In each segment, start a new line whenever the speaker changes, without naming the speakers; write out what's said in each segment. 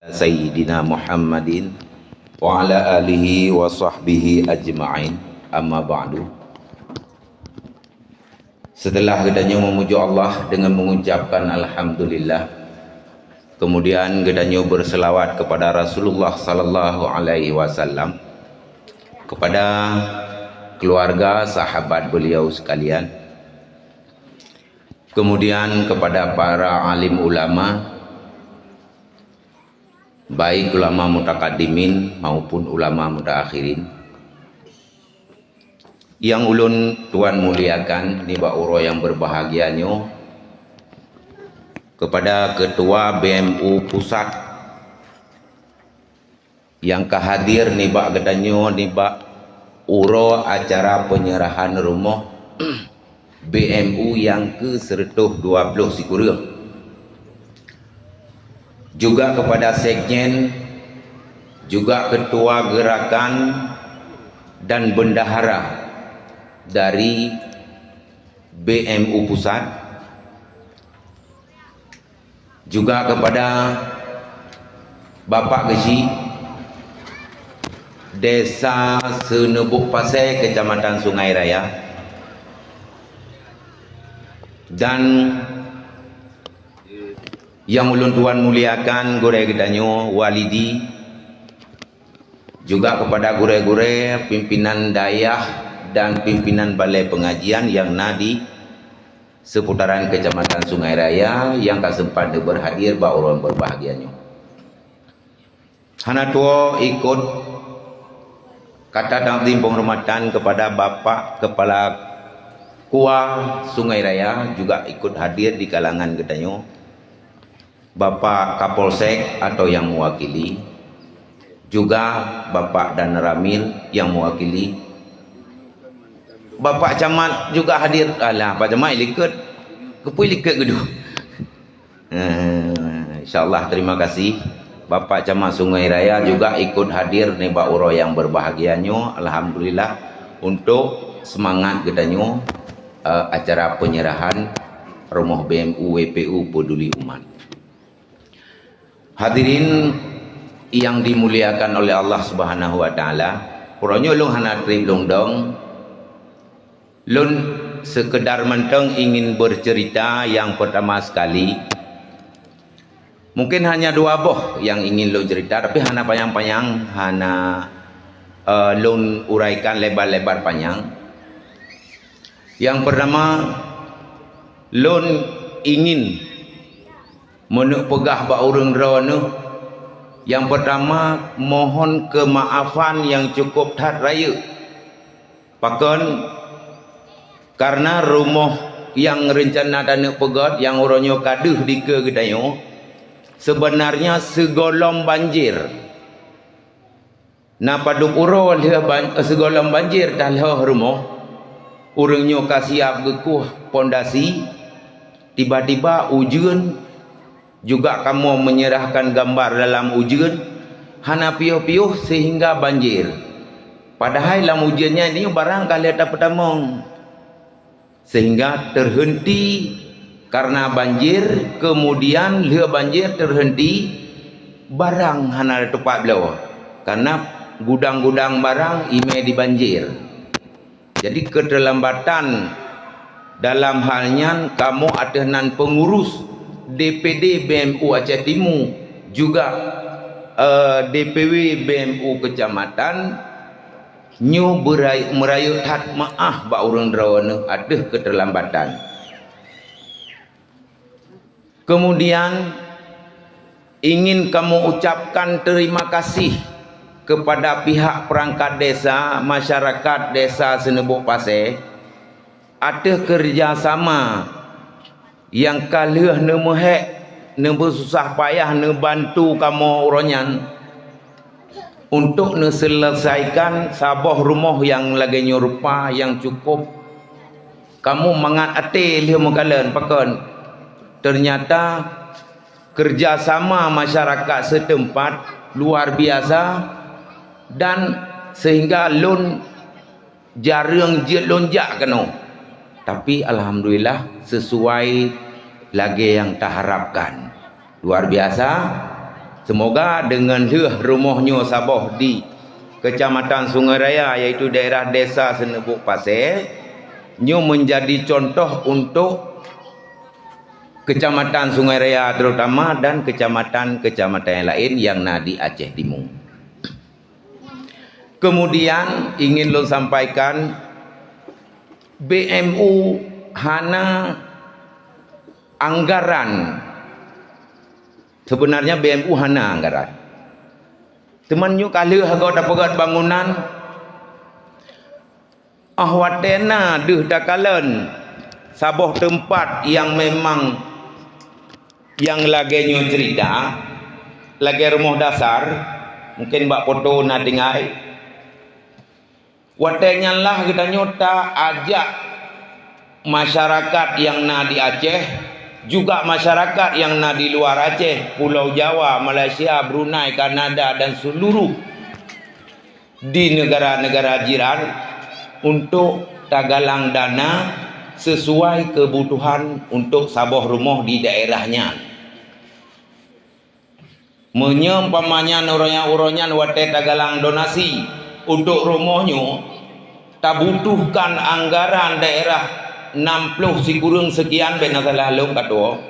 Sayyidina Muhammadin wa ala alihi wa sahbihi ajma'in, amma ba'du. Setelah gedanya memuji Allah dengan mengucapkan Alhamdulillah, kemudian gedanya berselawat kepada Rasulullah sallallahu alaihi wasallam, kepada keluarga sahabat beliau sekalian, kemudian kepada para alim ulama, baik ulama mutakaddimin maupun ulama mutaakhirin, yang ulun tuan muliakan ni ba'uro yang berbahagianyo, kepada ketua BMU pusat yang kehadir ni ba' gedanyo ni ba' uro acara penyerahan rumah BMU yang ke-120 Sikurang, juga kepada sekjen, juga ketua gerakan dan bendahara dari BMU pusat, juga kepada Bapak Geji Desa Senebuk Pasai, Kecamatan Sungai Raya, dan yang ulun tuan muliakan gure gedanyo walidi, juga kepada gure-gure pimpinan dayah dan pimpinan balai pengajian yang nadi seputaran Kecamatan Sungai Raya yang tak sempat berhadir ba orang berbahagianyo. Hana tuo ikut kata dan penghormatan kepada Bapak Kepala Kua Sungai Raya, juga ikut hadir di kalangan gedanyo Bapak Kapolsek atau yang mewakili, juga Bapak Dan Ramil yang mewakili, Bapak Camat juga hadir. Alah, Pak Camat ikut kepui ikut gedu. InsyaAllah terima kasih. Bapak Camat Sungai Raya juga ikut hadir ni ba'uro yang berbahagianyo. Alhamdulillah untuk semangat gedanyo acara penyerahan rumah BMU WPU Peduli Umat. Hadirin yang dimuliakan oleh Allah Subhanahu wa taala, puronyo lung hana trip lung dong. Lun sekedar menteng ingin bercerita yang pertama sekali. Mungkin hanya dua boh yang ingin lun cerita, tapi hana panjang-panjang, hana lun uraikan lebar-lebar panjang. Yang pertama, lun ingin menuk pegah ba urang drone. Yang pertama, mohon kemaafan yang cukup tat raya. Pakon karena rumah yang rencana dana pegat yang orangnya kaduh di ke gedayo sebenarnya segolong banjir. Na paduk uro dia segolong banjir dalam rumah. Orangnya kasiap gekuh pondasi, tiba-tiba ujian, juga kamu menyerahkan gambar dalam ujian hana piuh-piuh sehingga banjir. Padahal dalam ujiannya ini barang kali ada pertama, sehingga terhenti karena banjir. Kemudian dia banjir terhenti, barang hana tempat belau karena gudang-gudang barang ime di banjir. Jadi keterlambatan dalam halnya kamu adanan pengurus DPD BMU Aceh Timur, juga DPW BMU Kecamatan nyu merayu hat maaf ba urang drawana ada keterlambatan. Kemudian ingin kamu ucapkan terima kasih kepada pihak perangkat desa, masyarakat desa Senebuk Pasai, ada kerjasama yang kalih ne mehek ne bersusah payah ne bantu kamu uronyan untuk ne selesaikan sabah rumah yang lagi nyorupa yang cukup kamu mangat ate lih mekalan pakon. Ternyata kerjasama masyarakat setempat luar biasa, dan sehingga lun jarang je lonjak kena. Tapi alhamdulillah sesuai lagi yang tak harapkan. Luar biasa. Semoga dengan rumahnya Sabah di Kecamatan Sungai Raya, iaitu daerah Desa Senebuk Pasir, nyo menjadi contoh untuk Kecamatan Sungai Raya terutama dan kecamatan-kecamatan yang lain yang di Aceh Timur. Kemudian ingin lo sampaikan BMU hana anggaran. Sebenarnya BMU hana anggaran. Temannya kalau harga dapat bangunan ahwatena deh dakalan Sabah tempat yang memang yang lagi nyo cerita lagi rumah dasar mungkin bak foto na dengai watenya lah kita nyota ajak masyarakat yang di Aceh juga masyarakat yang di luar Aceh, Pulau Jawa, Malaysia, Brunei, Kanada dan seluruh di negara-negara jiran untuk tagalang dana sesuai kebutuhan untuk Sabah rumah di daerahnya. Menyempamanya uronyan wate tagalang donasi untuk rumahnya tak butuhkan anggaran daerah 60 sikurung sekian benasalah long kato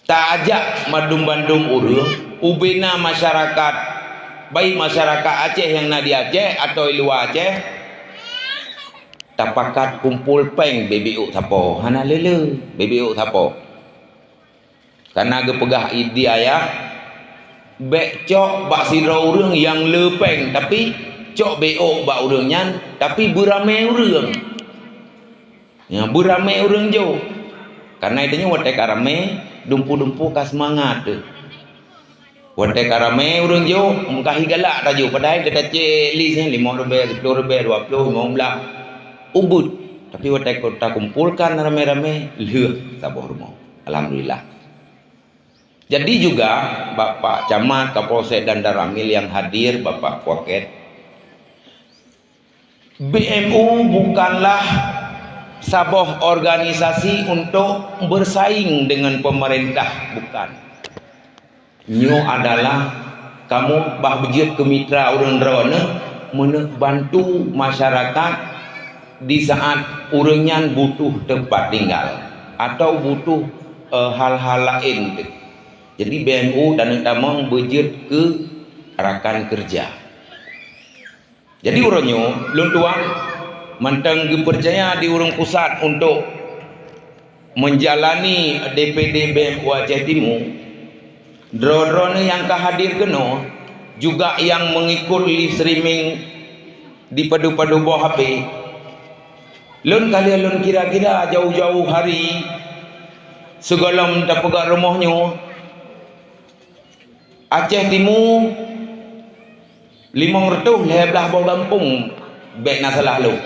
tak ajak madum-bandung urung ubena masyarakat baik masyarakat Aceh yang di Aceh atau luar Aceh tapakat kumpul peng BBU sapo hana lele BBU sapo karena gepegah idea ya bek cok bak sidra urang yang lepeng tapi cok BO bak urangnya tapi beramai urang ya beramai urang jo karena itunya watek arame dumpu-dumpu ka semangat watek arame urang jo mengkahi galak tajo padahal kita celi sih 5 10 20 15 ubud tapi watek kota kumpulkan rame-rame leh Sabah rumah alhamdulillah. Jadi juga Bapak Camat, Kapolsek dan Daramil yang hadir, Bapak Waket, BMU bukanlah Sabah organisasi untuk bersaing dengan pemerintah, bukan. Nyo adalah kamu bah bejit ke mitra urang rawana membantu masyarakat di saat urangnya butuh tempat tinggal atau butuh hal-hal lain. Jadi BMU dan utama bejit ke rakan kerja. Jadi urangnya luntuan mantang dipercaya di urang pusat untuk menjalani DPD BMU Aceh Timur. Drone yang kehadir kena juga yang mengikut live streaming di padu-padu bawah HP. Lun kalian lun kira-kira jauh-jauh hari segala minta pegang rumahnya Aceh Timur 500 belah bawah kampung baik nak salah lu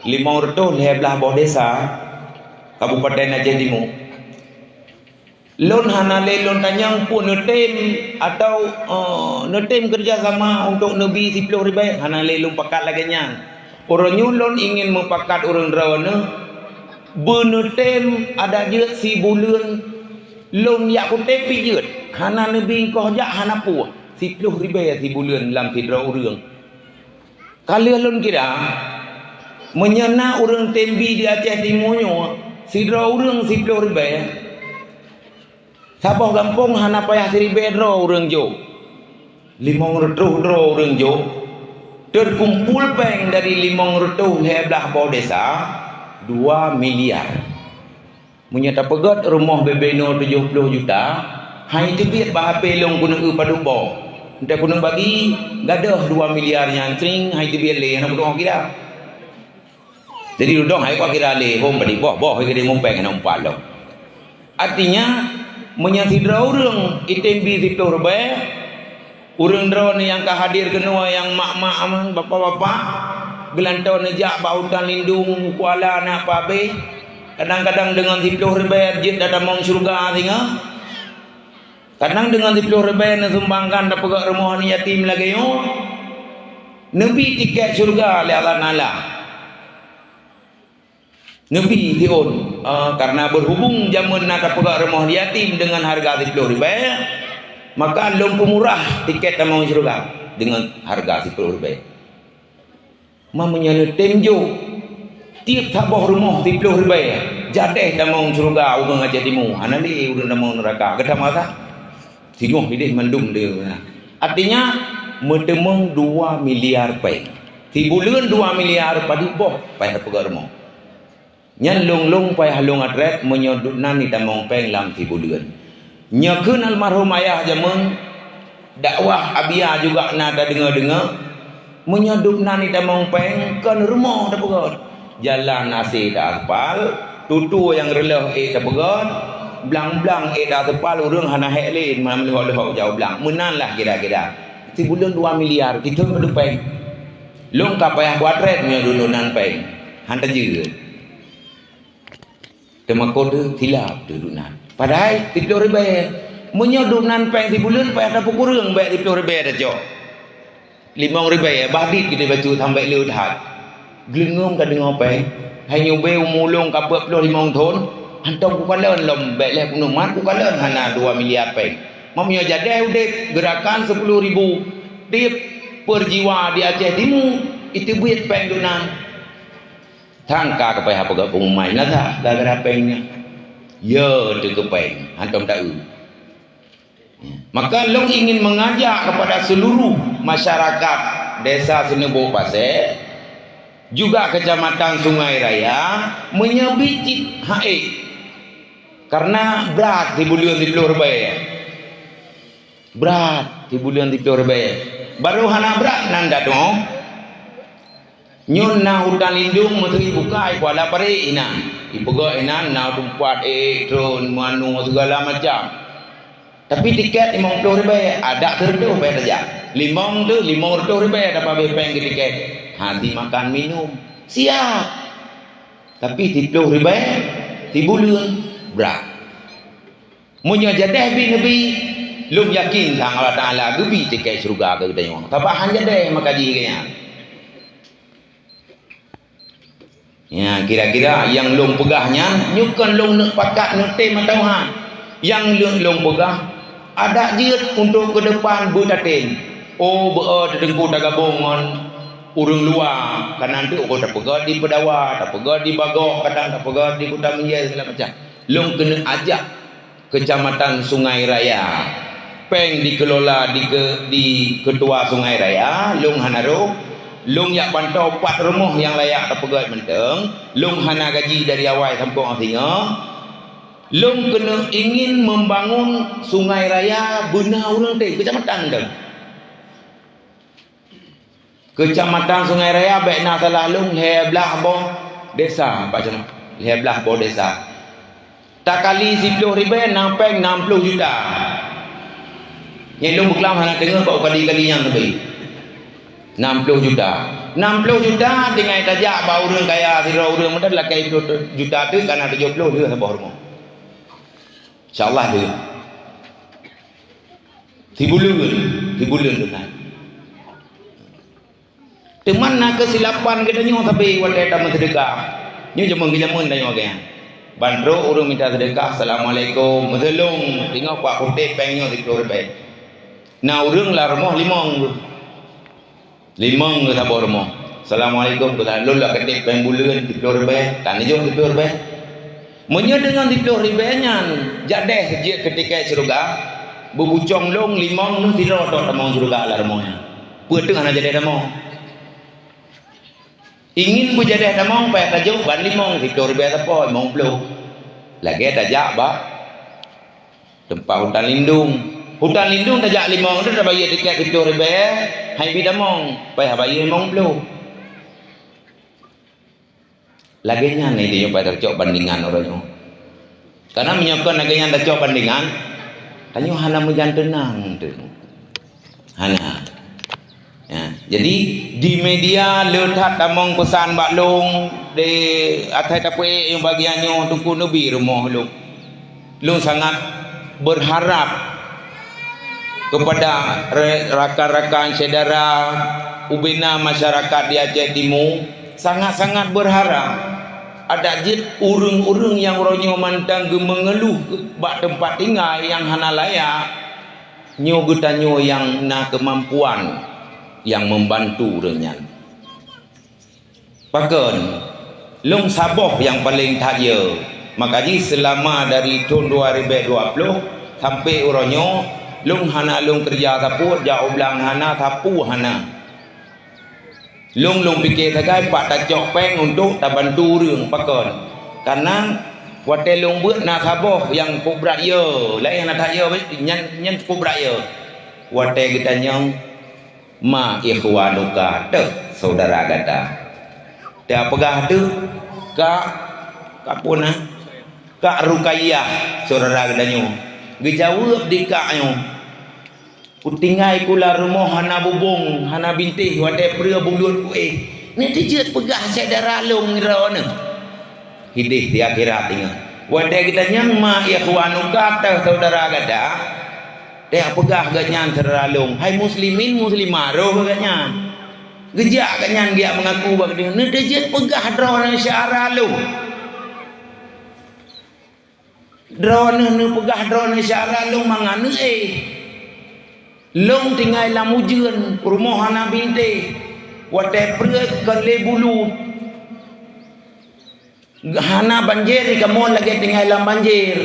500 belah bawah desa Kabupaten Aceh Timur. Lon hanale lon tanyang pun netem atau netem kerjasama untuk nebi 10 ribu hanale lon pakat lagi nyang. Orangnya lon ingin mempakat orang rawana benetem ada je si bulan lon yak kutep pijut hana nebi kau jak hana pu 10 ribu si bulan dalam sidra orang. Kalau lon kira menyana orang tembi di Aceh Timurnya sidra orang 10 ribu Sabah kampung hana payah 1000 dro orang jo 500 dro orang jo terkumpul peng dari 500 belah bawah desa 2 miliar menyata pegat rumah bebeno 70 juta hai tebit bah HP long kuna padu bo entah kuna bagi gadah 2 miliar nyantring hai tebit le nak dong kira jadi dong hai kau kira le hom badi boh hai kira mumpeng nak umpat lo artinya menyasidra orang itembi 10 ribu orang drone yang kehadir kenua yang mak-mak aman bapak-bapak gelantau nejak bautan lindung kuala nak pabe kadang-kadang dengan 10 ribu jid datang mong surga singa kadang dengan 10 ribu nak sumbangkan dapat rumah ni yatim lagi yo nebi tiket surga le Allah nala nebi diun karena berhubung zaman nak dapat rumah yatim dengan harga 10 ribu Maka long pemurah tiket tamang syurga dengan harga RM10. Mamanya temjo tiap tabah rumah RM10. Jadeh tamang syurga urang aja timu. Anali urang tamang neraka. Kata mata tengok ini mendum dia. Artinya mentemung 2 miliar peng. Ti bulan 2 miliar padi boh pai pegar mo. Nyan long pai halong atret menyodut nani tamong peng lam ti bulan. Nyakeun almarhum ayah jaman dakwah abia juga nada dengar-dengar menyodut nani tamong peng kan rumah dah pegar. Jalan nasi dah aspal, tutu yang relah dah pegar. Belang-belang dah tepal urang hana hek lain melihok-lihok jauh belang. Menanlah kira-kira. Ti bulan 2 miliar kita madu peng. Long ka payah kuadret nya dudunan peng. Hantar je. Temakod tilap dudunan. Padahal RM10. Menyodunan peng ti bulan payah dapat kurang baik RM10 dah jok. RM5 badit kita baca sampai leuhat. Gelengum ka dengar peng. Hai nyobe umulung ka 45 tahun. Hantar ku kalen lom baik leh penumat ku kalen hana 2 miliar peng. Mamnya jadeh udik gerakan 10.000 tip per jiwa di Aceh Timur itu buat peng dunan. Tangka kepai apa gak pengumai nada gara-gara pengnya. Ya tu ke peng hantam tahu. Maka long ingin mengajak kepada seluruh masyarakat desa Senebo Pasir juga kecamatan Sungai Raya menyebicit haik karena berat di bulan RM10. Berat di bulan RM10. Baru hana berat nanda dong. Nyon na hutan lindung menteri buka kuala pare inan. Ipoga inan na tempat tron manu segala macam. Tapi tiket RM50 ada terdu bayar saja. Limong tu RM50 dapat bepeng tiket. Hati makan minum siap. Tapi RM10 di bulan berat. Munya jadah bi nabi lum yakin sang Allah Taala gebi tiket surga ke tengok. Tabahan jadah makaji kaya. Ya kira-kira yang long pegahnya nyukan long nak pakat nak tem Tuhan. Yang long pegah ada jiat untuk ke depan butatin. Oh dengku dah gabungan urang luar kan nanti oh tak pegah di Pedawa, tak pegah di Bagok, kadang tak pegah di Kota Menjai segala macam. Long kena ajak Kecamatan Sungai Raya. Peng dikelola di Ketua Sungai Raya, long hanaro long yak pantau 4 rumah yang layak terpegat menteng, long hana gaji dari awal sampai akhirnya. Long kena ingin membangun Sungai Raya benar urang teh kecamatan dah. Kecamatan Sungai Raya baik nak salah long leblah boh desa macam leblah boh desa. Tak kali RM10 nampeng 60 juta. Yang long berkelam hana tengah kau kali-kali yang lebih. 60 juta. 60 juta dengan tajak bau orang kaya sira orang mudah lah kaya juta tu kan ada 70 dia sabah rumah. Insya-Allah dia. Di bulan tu kan. Teman nak kesilapan kita nyo tapi wala ta sedekah. Nyo jaman tanya orang. Bandro orang minta sedekah, Assalamualaikum, medelung, tengok Pak Putih pengnya RM10. Nah orang lah rumah limang ke sabah rumah. Assalamualaikum, kita lalu lah ketip peng bulan RM10. Tak jom RM10. Menya dengan RM10 nya jadeh je ketika surga berbucong long limang nu tidak tok tamang surga lah rumahnya. Putu hana jadeh tamang. Ingin berjadah tamang payah tajuk ban limang RM10 apa RM50. Lagi tajak ba tempat hutan lindung. Hutan lindung tajak limang tu dah bayar tiket RM10. Hai bi tamang payah bayar RM50. Laginya ni dia payah tajuk bandingan orang tu. Karena menyokong laginya tajuk bandingan. Tanya hana menjan tenang tu. Hana. Ya, jadi di media letak tamang pesan baklong di atas tapue yang bagiannya tungku nabi rumah lu sangat berharap kepada rakan-rakan saudara ubina masyarakat di Aceh Timur, sangat-sangat berharap ada jid urung-urung yang ronyo mantang mengeluh bak tempat tinggal yang hana layak nyo getanyo yang na kemampuan yang membantu renyan. Bahkan long saboh yang paling tahya makaji selama dari tahun 2020 sampai uronyo long hana long kerja tapu jauh belang hana tapu hana long fikir sagai pak tacok peng untuk tak bantuរឿងbahkan karena wate long buat na saboh yang kubrak ye lain yang nak ye nyan kubrak ye wate getanyo ma ikhwanuka te saudara gata dia pegah tu kak kapuna kak Rukayah saudara getanyo gejawab di kaknyo ku tinggai kula rumah hana bubung hana bintih wate pria bulut ku ni tijut pegah saudara long rona hidih di akhirat ingat wate getanyo ma ikhwanuka te saudara gata dia pegah ganyan teralung hai muslimin muslimah roh ganyan gejak ganyan dia mengaku bagi ni dia pegah drone syaralung drone ni pegah drone syaralung manganu long tinggal lamujeun rumah hana binte wate perut kale bulu hana banjir kamu lagi tinggal lam banjir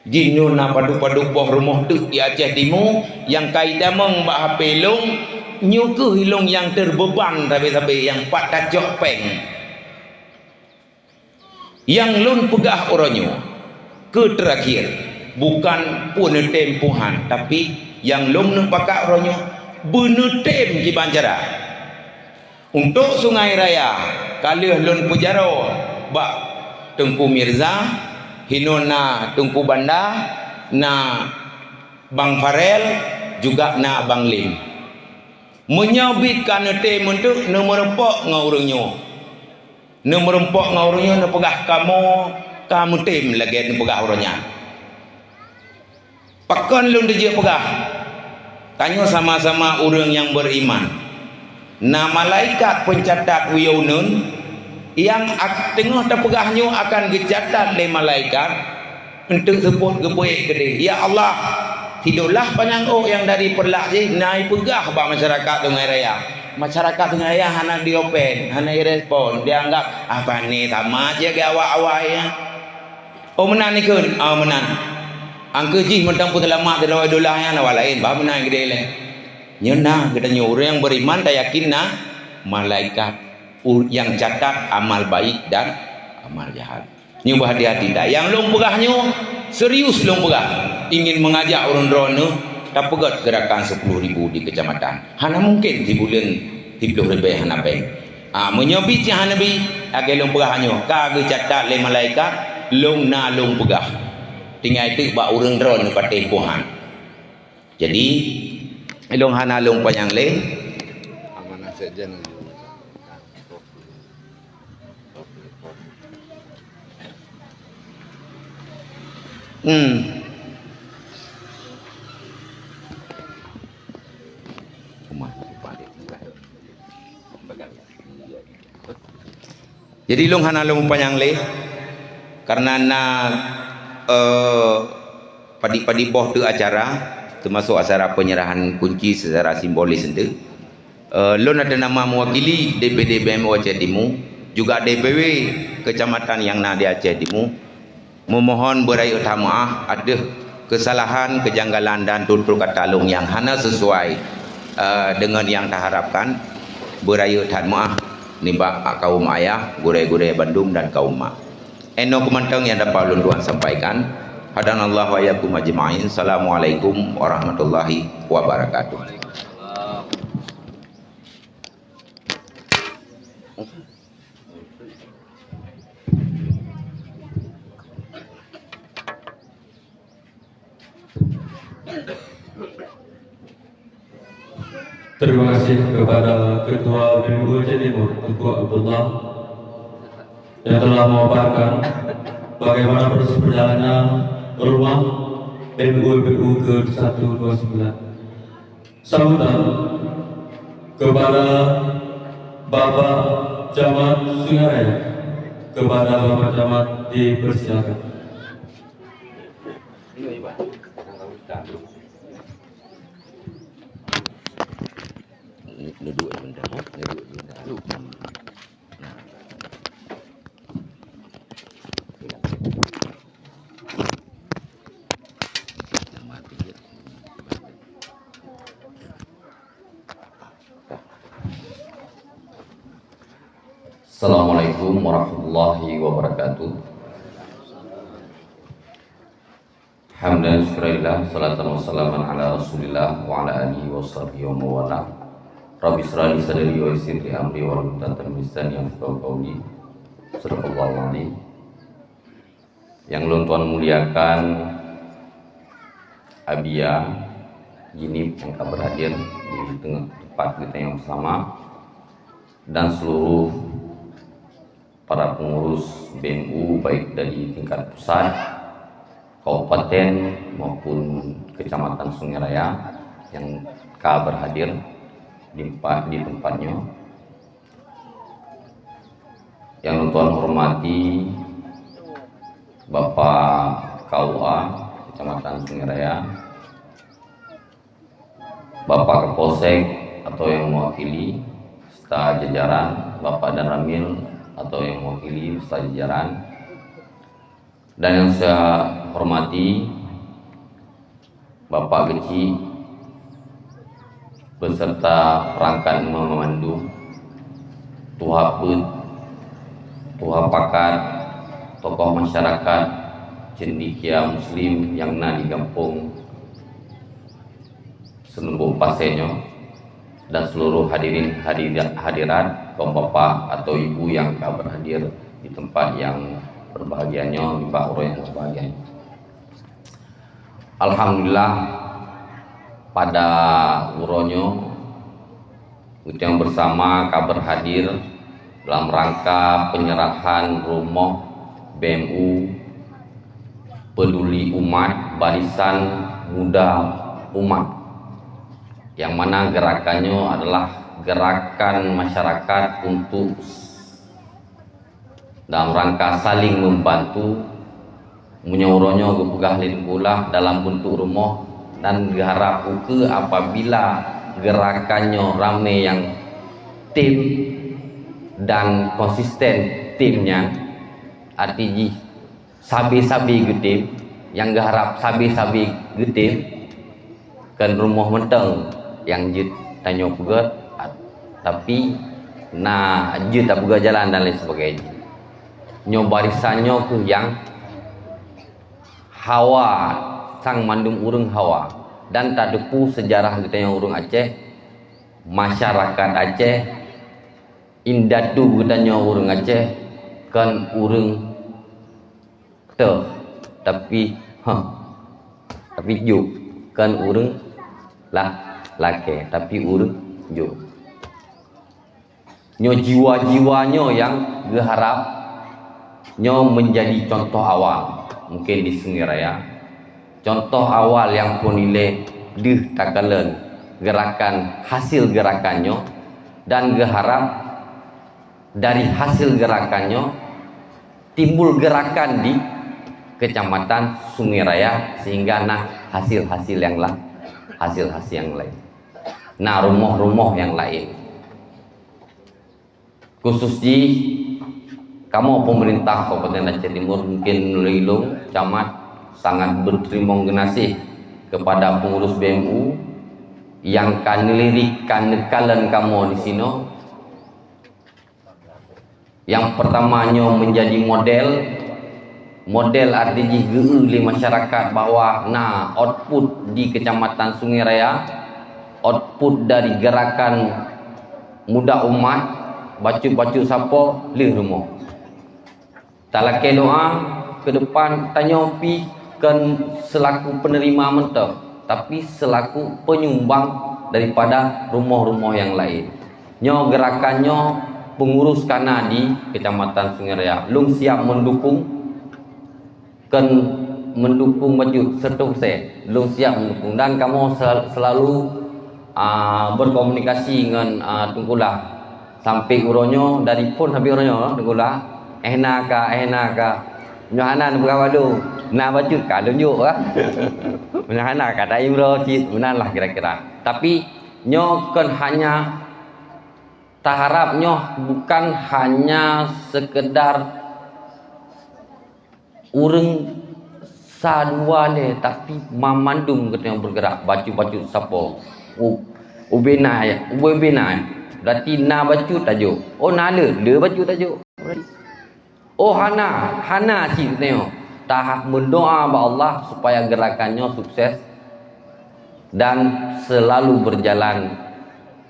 jinun na padu-padu boh rumah tu di Aceh Timur yang kaitan meng bak HP long nyukuh hilong yang terbeban tapi yang pak tacok peng yang lun pegah oronyo ke terakhir bukan pun tempuhan tapi yang lun nepakak oronyo benetem ki banjara untuk Sungai Raya kalih lun pujaro bak Tengku Mirza hinona Tungku Banda na Bang Farel juga na Bang Lim menyabitkan tem untuk merempok ngaurungnya merempok ngaurungnya nepegah kamu tem lagi nepegah urungnya pakon lun dia pegah tanya sama-sama orang yang beriman na malaikat pencatat wiyaunun yang tengah terpegahnya akan dicatat oleh malaikat untuk sebut gebuik ke dia ya Allah tidurlah panjang yang dari perlak je naik pegah bak masyarakat Sungai Raya masyarakat Sungai Raya hana diopen hana respon dia anggap apa ni tamat je ke awak-awak ya oh menan ni kun menan angka ji mentang pun selamat dari dolah yang awak lain bah menan gede le nyena kita orang yang beriman tak yakin na malaikat yang catat amal baik dan amal jahat. Nyu hati-hati dah. Yang long pegahnya serius long pegah. Ingin mengajak orang drone tak pegat gerakan 10.000 di kecamatan. Hana mungkin di bulan 30 lebih hana peng. Menyobit yang hana bi agak long pegahnya. Kage catat le malaikat long na long pegah. Tinggal itu bak orang drone pada tempohan. Jadi long hana long panjang le amanah saja. Jadi long hana long panjang le karena na padi-padi boh tu acara termasuk acara penyerahan kunci secara simbolis itu lon ada nama mewakili DPD BMU Aceh Timur juga DPW kecamatan yang na di Aceh Timur memohon berai utama ada kesalahan, kejanggalan dan tutur kata long yang hana sesuai dengan yang diharapkan berai utama nimba kaum ayah, gure-gure Bandung dan kaum mak. Eno kumantang yang dapat lunduan sampaikan. Hadanallahu wa iyyakum ajma'in. Assalamualaikum warahmatullahi wabarakatuh.
Terima kasih kepada Ketua BMU Aceh Timur, Tuku Abdullah, yang telah memaparkan bagaimana proses perjalanan rumah BMU ke-129. Sambutan kepada Bapak Camat Sungai Raya, kepada Bapak Camat dipersilakan.
Duduk sebentar. Duduk sebentar. Nah. Dah mati je.
Assalamualaikum warahmatullahi wabarakatuh. Hamdan syukurillah, salatan wassalaman ala rasulillah wa ala alihi wa sahbihi wa mawala. Rabbi shrah li sadri wa yassir li amri wa hlul 'uqdatam min lisani yafqahu qawli. Sadaqallahu adzim. Yang Tuan muliakan Abia Jinib yang berhadir di tengah tempat kita yang bersama, dan seluruh para pengurus BMU baik dari tingkat pusat, kabupaten maupun kecamatan Sungai Raya yang berhadir di tempatnya. Yang Tuan hormati Bapak KUA Kecamatan Sungai Raya, Bapak Kapolsek atau yang mewakili serta jajaran, Bapak dan Ramil atau yang mewakili serta jajaran, dan yang saya hormati Bapak Geci beserta perangkat memandu, Tuha Put, Tuha Pakat, tokoh masyarakat, cendikia muslim yang di kampung Senembuk Pasenyo, dan seluruh hadirat kaum bapak atau ibu yang berhadir di tempat yang berbahagianya, Mbak Uro yang berbahagia. Alhamdulillah pada uronyo kita yang bersama berhadir dalam rangka penyerahan rumah BMU Peduli Umat Barisan Muda Umat, yang mana gerakannya adalah gerakan masyarakat untuk dalam rangka saling membantu menyuruhnya kepegah lingkulah dalam bentuk rumah, dan diharap ke apabila gerakannya ramai yang tim dan konsisten timnya, artinya sabi-sabi gitu, yang garap sabi-sabi gitu kan rumah menteng yang jut tanya pegat tapi jut tak pegat jalan dan lain sebagainya. Barisannya ke yang hawa sang mandum urung hawa, dan tak depu sejarah kita yang urung Aceh, masyarakat Aceh indatu katanya urung Aceh kan urung tapi juk kan urung lake tapi urung juk jiwa-jiwanya yang berharap menjadi contoh awal mungkin di Sungai Raya, contoh awal yang pun nilai takalan gerakan hasil gerakannya, dan berharap dari hasil gerakannya timbul gerakan di Kecamatan Sungai Raya, sehingga hasil-hasil yang lain, rumah-rumah yang lain, khusus di kamu pemerintah Kabupaten Aceh Timur, mungkin Lilo Camat sangat berterima kasih kepada pengurus BMU yang kanilirik nekalan kamu di sini. Yang pertamanya menjadi model artinya oleh masyarakat bahwa output di Kecamatan Sungai Raya, output dari gerakan muda umat bacu-bacu siapa lih rumah. Talake doa ke depan tanya pi kan selaku penerima mentah, tapi selaku penyumbang daripada rumah-rumah yang lain. Gerakannya pengurus kana di Kecamatan Sungai Raya lung siap mendukung baju setup lung siap mendukung, dan kamu selalu berkomunikasi dengan Tengkulah sampai uronyo dari pun habis uronyo Tengkulah ehna ka nyohanan berawadu baju ka tunjuk nyohana ka imro cit menanlah kira-kira, tapi kan hanya taharapnya bukan hanya sekedar urang sadua le, tapi mamandum kita yang bergerak baju sapo ubena ya ubena berarti na baju tajuk le baju tajuk hana si tengok tahap berdoa kepada Allah supaya gerakannya sukses dan selalu berjalan,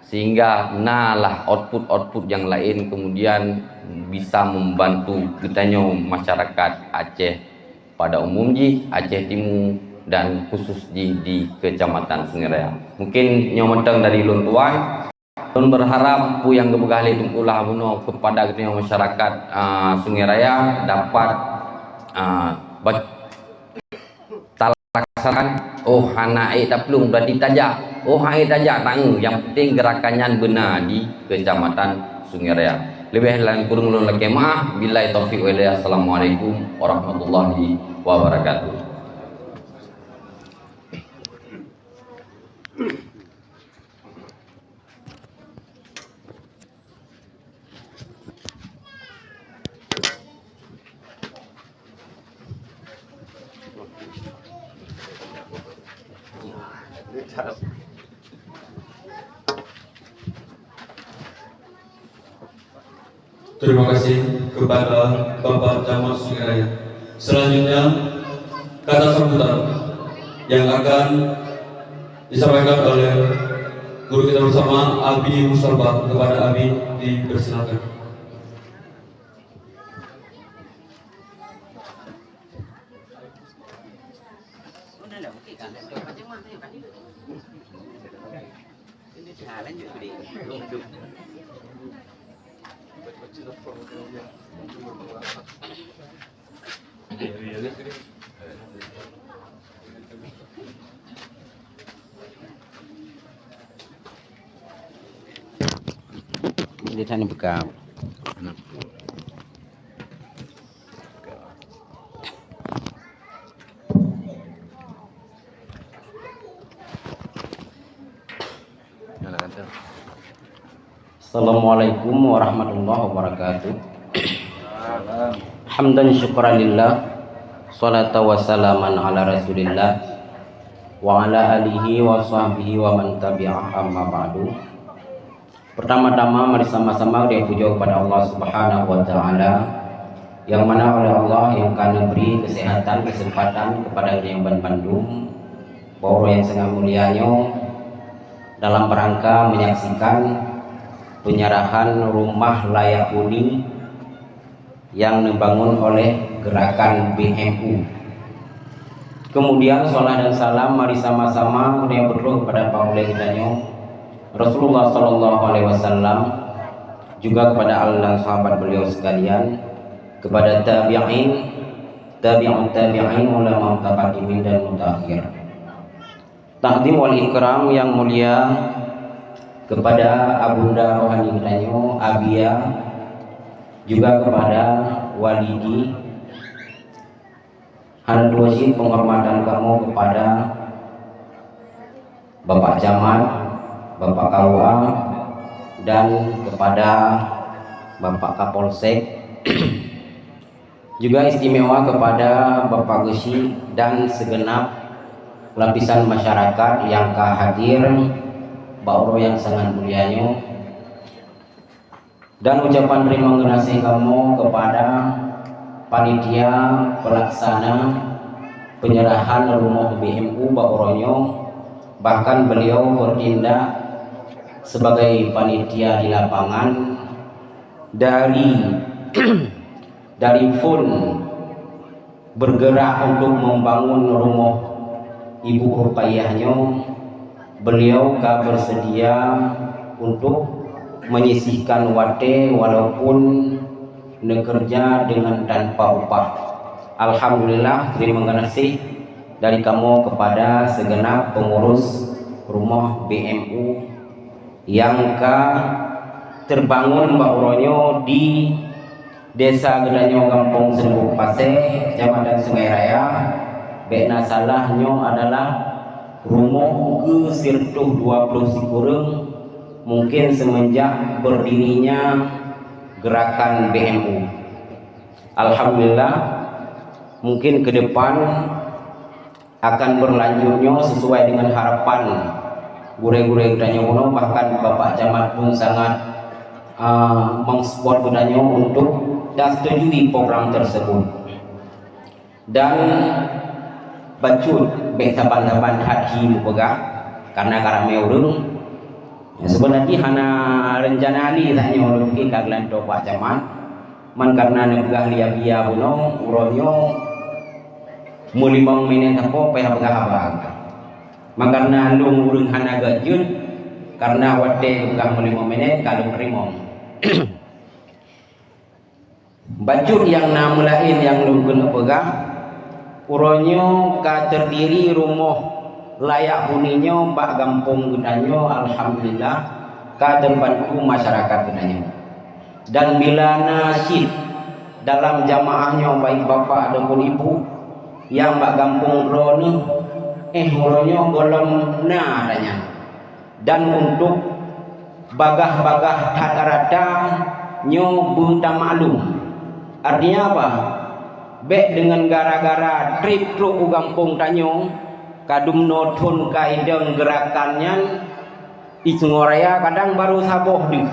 sehingga nalah output yang lain kemudian bisa membantu kitanya masyarakat Aceh pada umumnya, Aceh Timur dan khusus di Kecamatan Sungai Raya. Mungkin nyomenteng dari Lun Tuan, Lun berharap pu yang kebegali tungkulah buno kepada kitanya masyarakat Sungai Raya dapat laksakan hana taplung berarti tajak tajak tang yang penting gerakannya benar di Kecamatan Sungai Raya. Lebih lain kurang lagi maaf. Billahi taufiq wal hidayah. Assalamualaikum warahmatullahi wabarakatuh.
Terima kasih kepada Bapak Camat Sungai Raya. Selanjutnya kata sambutan yang akan disampaikan oleh guru kita bersama Abi Mustalbah. Kepada Abi dipersilakan.
Di sana buka.
Assalamualaikum warahmatullahi wabarakatuh. Hamdan syukran lillah, salatu wassalaman ala rasulillah wa ala alihi wa sahbihi wa man tabi'ah, amma ba'du. Pertama-tama mari sama-sama dia puja kepada Allah Subhanahu wa taala, yang mana oleh Allah yang akan beri kesehatan, kesempatan kepada yang Bandung bahwa yang sangat mulianya dalam rangka menyaksikan penyerahan rumah layak huni yang dibangun oleh gerakan BMU. Kemudian salat dan salam mari sama-sama yang berdoa kepada paulih kitanya Rasulullah Sallallahu Alaihi Wasallam, juga kepada Allah dan sahabat beliau sekalian, kepada tabi'in, tabi'in, ulama mutaqaddimin dan mutaakhir. Takdim wal ikram yang mulia kepada Abunda rohani kitanya Abia, juga kepada Walidi. Hal wajib penghormatan kamu kepada Bapak Camat, Bapak KUA, dan kepada Bapak Kapolsek. Juga istimewa kepada Bapak Gesi dan segenap lapisan masyarakat yang hadir, Bauro yang sangat mulianya, dan ucapan terima kasih kamu kepada panitia pelaksana penyerahan rumah BMU Bauronyo. Bahkan beliau bertindak sebagai panitia di lapangan dari full bergerak untuk membangun rumah Ibu Ruqayyahnya. Beliau gak bersedia untuk menyisihkan wate walaupun bekerja dengan tanpa upah. Alhamdulillah, terima kasih dari kamu kepada segenap pengurus rumah BMU yang terbangun Bauronyo di Desa Gedanyo Kampung Senubuk Paseh, Kecamatan Sungai Raya. Bena salahnya adalah rumah ke sirtuh 20 sikureng mungkin semenjak berdirinya gerakan BMU. Alhamdulillah, mungkin ke depan akan berlanjutnya sesuai dengan harapan gure-gure Gedanyo Uno, bahkan Bapak Camat pun sangat mensupport Gedanyo untuk dan setujui program tersebut. Dan bacut baik taban-taban hati pegang karena karame urung sebenarnya hana rencana li tanya urung ki kaglan to Pak Camat man karena negah lia-lia buno uronyo mulimang menen tapo payah pegah habag makarna lung urung hana gajun karena wate pegah mulimang menen kalung rimong bacut yang namulain yang lung kena pegah uronyo ka terdiri rumah layak huninya Pak Gampung Gedanyo, alhamdulillah ka terbantu masyarakat Gedanyo. Dan bila nasyid dalam jamaahnya baik bapak ataupun ibu yang Pak Gampung roni uronyo golom na adanya. Dan untuk bagah-bagah rata-rata nyo bunta maklum. Artinya apa? Bek dengan gara-gara trip truk Gampung Tanyo kadum notun kaideng gerakannya Isngoraya kadang baru saboh di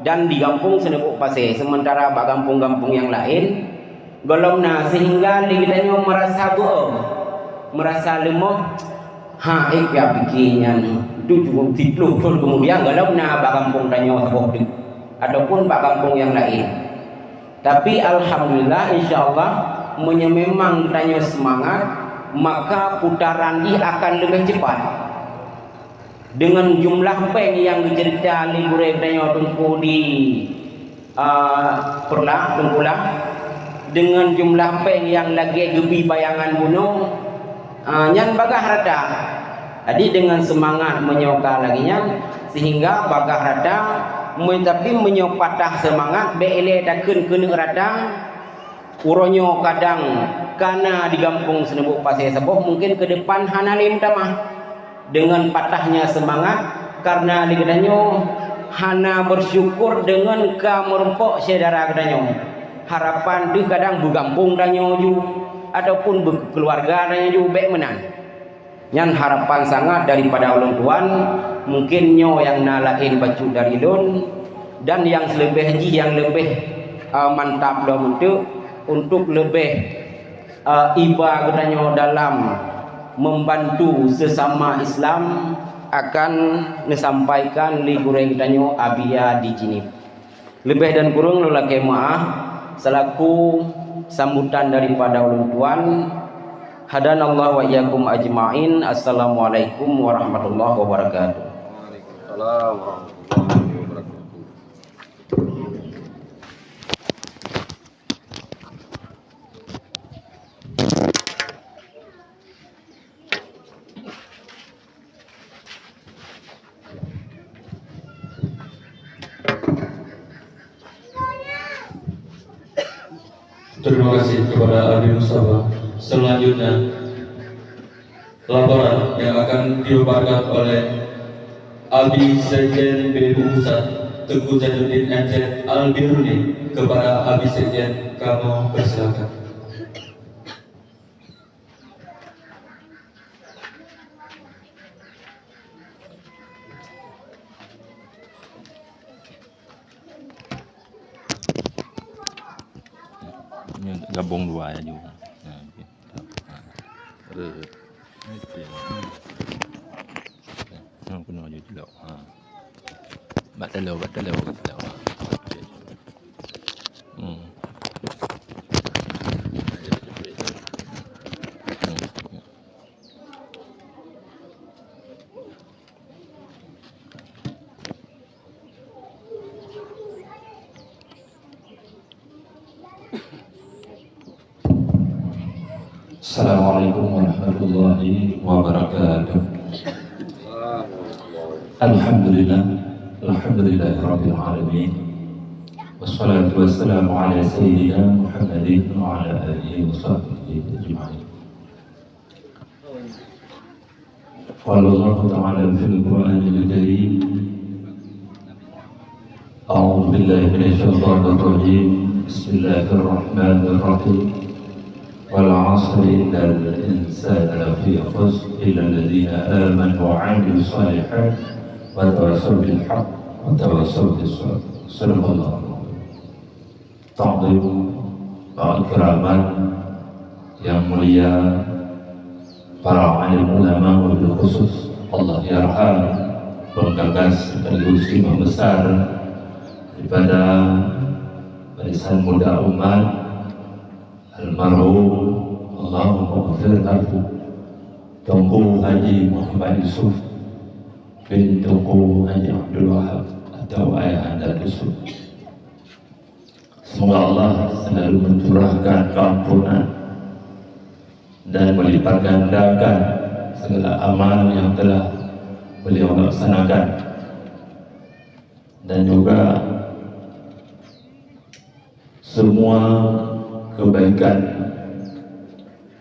dan di Gampung senepuk pase, sementara Pak Gampung-gampung yang lain golomna sehingga di Tanyo merasa merasa lemah ya bikinnya itu cukup tiplu kemudian golomna Pak Gampung Tanyo saboh di ataupun Pak Gampung yang lain. Tapi alhamdulillah insyaallah memang Gedanyo semangat, maka putaran ini akan lebih cepat. Dengan jumlah peng yang dicerita libur Gedanyo tungku di Tengkulah, dengan jumlah peng yang lagi gebi bayangan bunuh, nyan bagah rata. Jadi dengan semangat menyoka laginya, sehingga bagah rata, tapi menyopatah semangat, bele takun kena rata. Uronyo kadang karena di Gampung senebuk pasir saboh mungkin ke depan hanalim tamah dengan patahnya semangat karena di Gedanyo hana bersyukur dengan kamerempok saudara Gedanyo harapan tu kadang bu Gampung Gedanyo ju ataupun keluarga Gedanyo ju baik menang nyan harapan sangat daripada ulun tuan mungkin nyo yang nalain baju dari lun dan yang lebih haji yang lebih mantap dalam untuk lebih iba Gedanyo dalam membantu sesama Islam akan disampaikan li gureng Gedanyo abia di sini. Lebih dan kurang lelaki maaf selaku sambutan daripada ulun tuan. Hadanallahu wa iyyakum ajmain. Assalamualaikum warahmatullahi wabarakatuh.
Waalaikumsalam warahmatullahi wabarakatuh. Terima kasih kepada Abi Mustafa. Selanjutnya laporan yang akan diupakan oleh Abi Sekjen BU Pusat Teguh Zainuddin MZ Al-Biruni. Kepada Abi Sekjen, kamu persilakan.
Gabung dua ya juga. Kena aja jelak. Batalau.
Assalamualaikum warahmatullahi wabarakatuh. Alhamdulillahirabbil alamin. Wassalatu wassalamu ala sayyidina Muhammadin wa ala alihi wa sahbihi ajma'in. Qala Allah ta'ala fil Qur'anil Karim أعوذ بالله من الشيطان الرجيم بسم الله الرحمن الرحيم والعصر إن الإنسان لفي خسر إلا الذين آمنوا وعملوا الصالحات وتواصوا بالحق وتواصوا بالصبر صدق الله Ta'zim keramat yang mulia para alim ulama wabil khusus Allah yarham penggagas sekaligus imam besar daripada barisan muda umat almarhum Allahumma ghafir lahu Tunku Haji Muhammad Yusuf bin Tunku Haji Abdul Wahab atau ayah anda Yusuf. Semoga Allah selalu mencurahkan keampunan dan melipat gandakan segala amal yang telah beliau laksanakan, dan juga semua kebaikan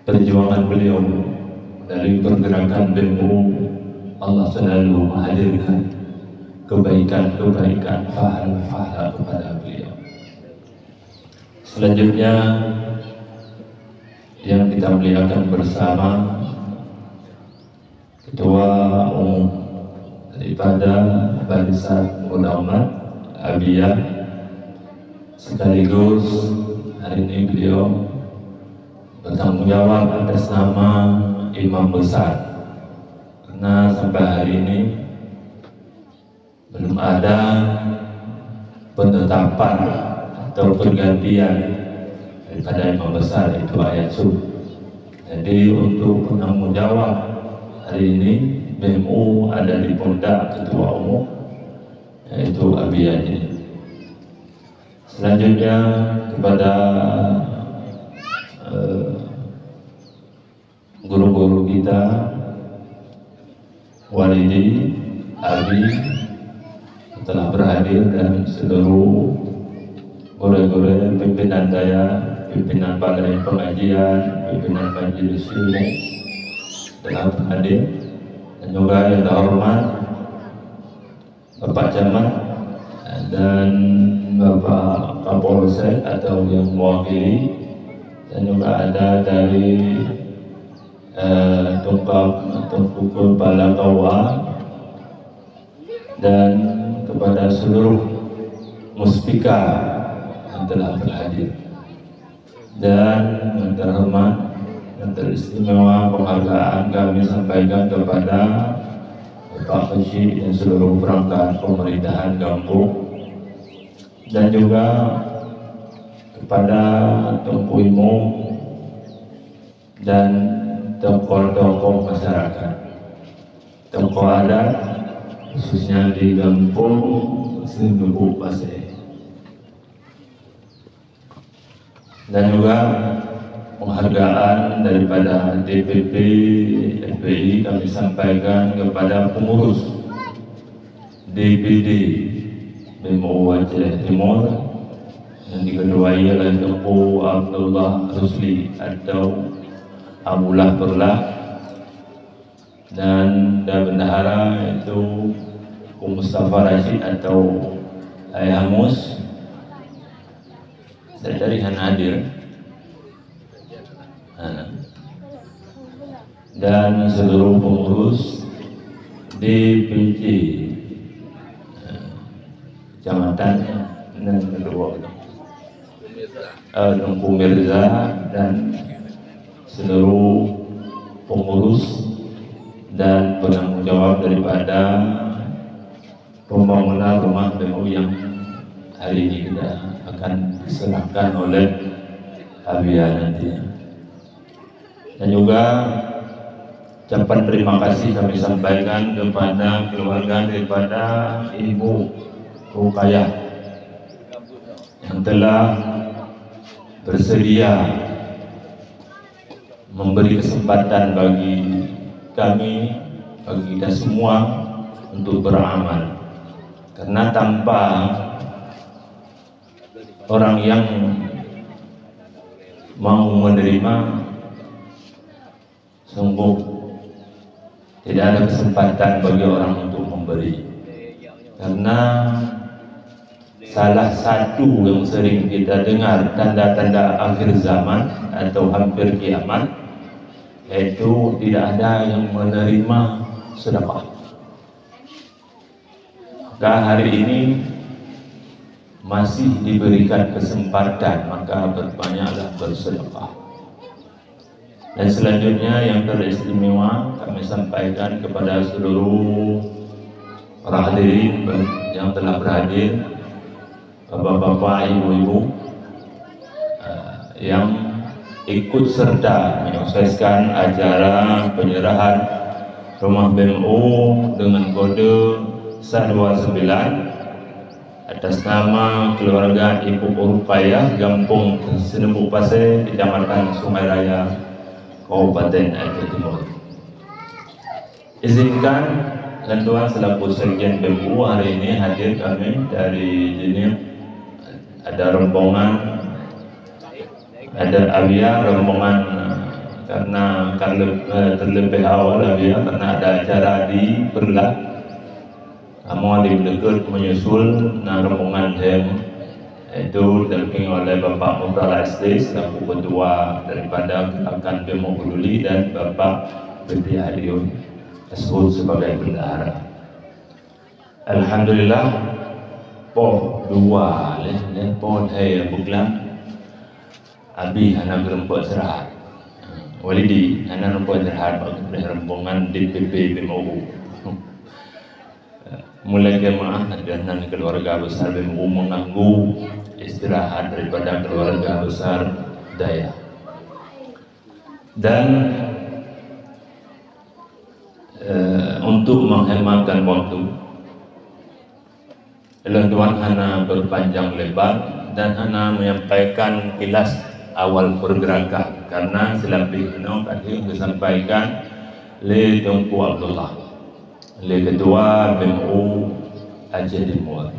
perjuangan beliau dari pergerakan BEMU. Allah selalu menghadirkan kebaikan-kebaikan pahala-pahala kepada beliau. Selanjutnya yang kita muliakan bersama Ketua Umum daripada Barisan Muda Umat Abiyah, sekaligus hari ini beliau bertanggung jawab atas nama Imam Besar, karena sampai hari ini belum ada penetapan atau pergantian daripada Imam Besar, itu ayat sub. Jadi untuk penanggung jawab hari ini BEMU ada di pundak Ketua Umum, yaitu Abiyah ini. Selanjutnya kepada guru-guru kita, walidi, abi telah berhadir, dan seluruh guru-guru pimpinan daya, pimpinan balai pengajian, pimpinan majelis ilmu telah berhadir, dan juga yang terhormat Bapak Camat dan Bapak Kapolsek atau yang mewakili, dan juga ada dari Tunku Balakawa, dan kepada seluruh muspika yang telah berhadir, dan yang terhormat dan teristimewa penghargaan kami sampaikan kepada Bapak Haji dan seluruh perangkat pemerintahan Gampung, dan juga kepada Tunku Imam dan tokoh-tokoh masyarakat, tokoh adat khususnya di Gampung Sindubuk Pasir, dan juga penghargaan daripada DPP FPI kami sampaikan kepada pengurus DPD BEMU Aceh Timur yang diketuai oleh Tunku Abdullah Rusli atau Abulah Perlah, dan bendahara yaitu Mustafa Rashid atau Ayah Mus. Saya dari hadir, dan seluruh pengurus DPC kecamatan dan kedua Tunku Mirza, dan seluruh pengurus dan penanggung jawab daripada pembangunan rumah BEMU yang hari ini kita akan diserahkan oleh Abiyah nantinya. Dan juga ucapan terima kasih kami sampaikan kepada keluarga daripada Ibu Rukayah yang telah bersedia memberi kesempatan bagi kami, bagi kita semua untuk beramal, karena tanpa orang yang mau menerima, sungguh tidak ada kesempatan bagi orang untuk memberi, karena salah satu yang sering kita dengar tanda-tanda akhir zaman atau hampir kiamat, yaitu tidak ada yang menerima sedekah. Maka hari ini masih diberikan kesempatan, maka berbanyaklah bersedekah. Dan selanjutnya yang teristimewa kami sampaikan kepada seluruh para hadirin yang telah berhadir, bapak-bapak, ibu-ibu yang ikut serta menyukseskan acara penyerahan rumah BMU dengan kode 129 atas nama keluarga Ibu Urupaya, Kampung Senembuk Pasir, Kecamatan Sungai Raya, Kabupaten Aceh Timur. Izinkan dan Tuan selaku Sekjen BMU hari ini hadir kami dari Jenib. Ada rombongan, ada Abia rombongan karena terlebih awal Abia karena ada acara di Perlah. Kamu dekat menyusul rombongan yang itu didampingi oleh Bapak Mukhtar SD selaku ketua daripada gerakan BEMO Peduli dan Bapak Betty Hadiun tersebut sebagai bendahara. Alhamdulillah, poh dua leh poh hai buklang abi hana gerempok serahat walidi hana gerempok serahat bagi rombongan DPP BEMO. Mulai jemaah dan keluarga besar BMU mengganggu istirahat daripada keluarga besar Daya. Dan untuk menghematkan waktu, Tuan hana berpanjang lebar dan hana menyampaikan kilas awal pergerakan karena selebih tadi disampaikan oleh Tunku Abdullah, oleh Ketua BMU Aceh Timur.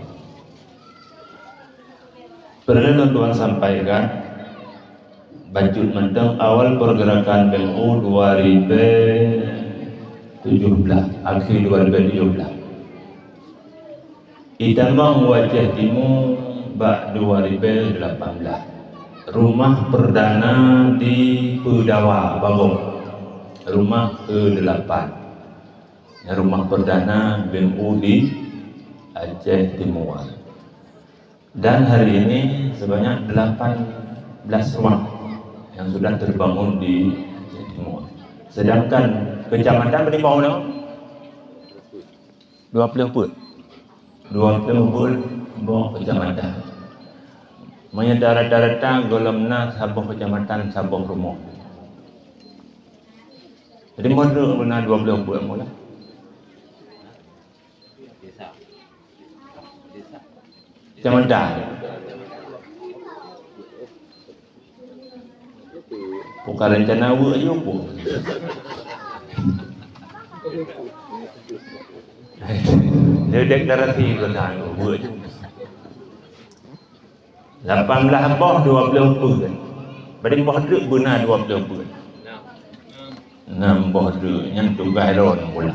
Perlu Tuan sampaikan bajut mentang awal pergerakan BMU 2017, akhir 2017. Idamang Wajah Timur bak 2018. Rumah perdana di Pedawa Bagong. Rumah ke-8. Rumah perdana BMU di Aceh Timur. Dan hari ini sebanyak 18 rumah yang sudah terbangun di Aceh Timur. Sedangkan kecamatan berimbau mana? 20 kecamatan. Menyedara-dara golamna sabuh kecamatan sabuh rumah. Jadi mana benar 20 mula? Kecamatan. Bukan rencana awak je pun. Dia deklarasi bertahan awak je. 18 boh 20 pun. Bagi boh duk benar 20 pun. 6 boh duk yang tugas ron pula.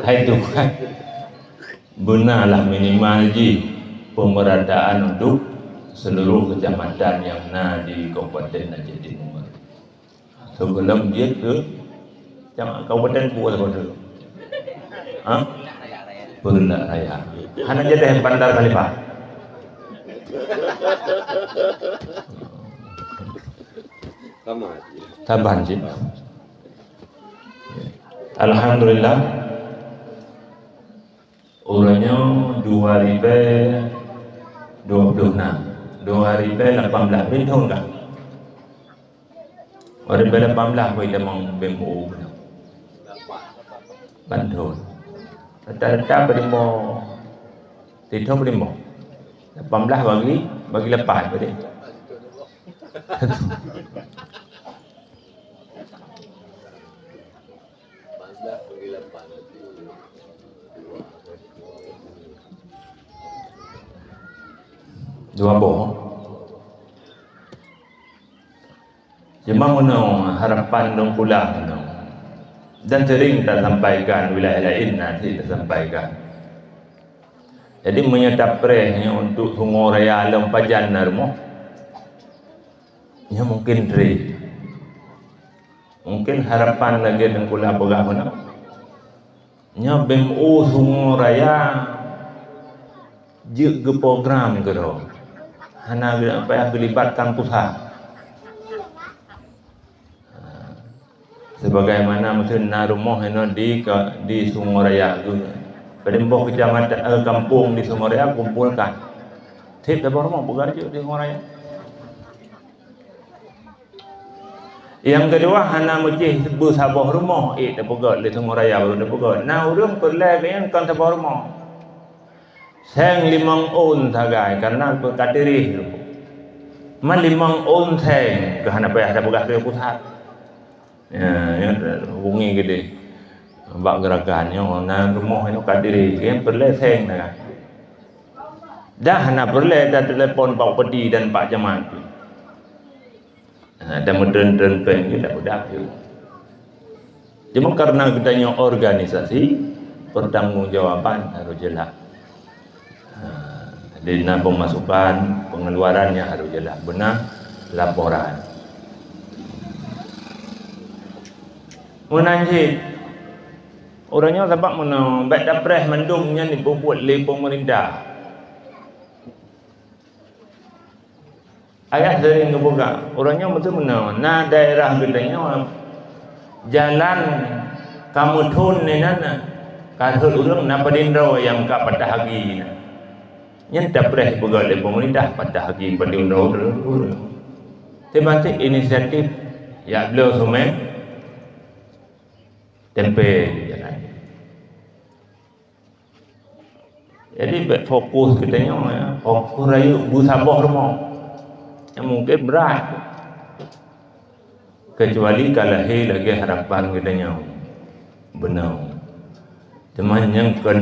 Hai tugas. Benarlah minimal ji pemerataan untuk seluruh kecamatan yang ada di Kabupaten Aceh Timur. Sebelum dia ke Kabupaten Pulau Kodo. Perlah Raya. Hanya jadi Bandar Khalifah. Taban ji. Alhamdulillah. Uranya 2026, 2018 bin tahun dah. 2018 kita mau BMU Bantul. Rata-rata berimo, tidak berimo. 18 bagi lepas balik. Dua boh. Cuma menung harapan dong pulang menung. Dan sering tak sampaikan wilayah lain nanti tak sampaikan. Jadi menyetaprehnya untuk sungai raya alam pajan narmo. Nya mungkin dre. Mungkin harapan lagi dengan kula pegah mana. Nya BMU sungai raya je ke program ke ro. Hana apa yang dilibatkan pusat. Sebagaimana mungkin narumoh di sungai raya tu. Pedembok kecamatan kampung di Sumoraya kumpulkan. Tip dapat rumah bekerja di Sumoraya. Yang kedua hana mesti bersabah rumah dapat di Sumoraya baru dapat. Nah urang perle kan kan sabah rumah. Seng 5 on tagai karena berkatiri. Man 5 on seng ke hana payah dapat ke pusat. Ya hubungi gede. Bak gerakannya orang rumah itu kadiri yang perle seng dah. Dah nak perle dah telefon Pak Pedi dan Pak Jamal. Dah modern pen kita budak tu. Cuma karena kitanya organisasi pertanggungjawaban harus jelas. Dana pemasukan pengeluarannya harus jelas benar laporan. Menanjit orangnya sebab mana baik dapres mendungnya ni buat oleh pemerintah. Ayat sering kebuka. Orangnya betul mana. Nah daerah gedenya jalan kamu tun ni nana. Kalau orang nak pedindro yang kat patah hagi. Yang dapres buat oleh pemerintah patah hagi pedindro. Tiba-tiba inisiatif ya beliau semua tempe. Jadi fokus kitanya fokus rayu busabah rumah yang mungkin berat kecuali kalau lagi harapan kitanya benar cuman yang kan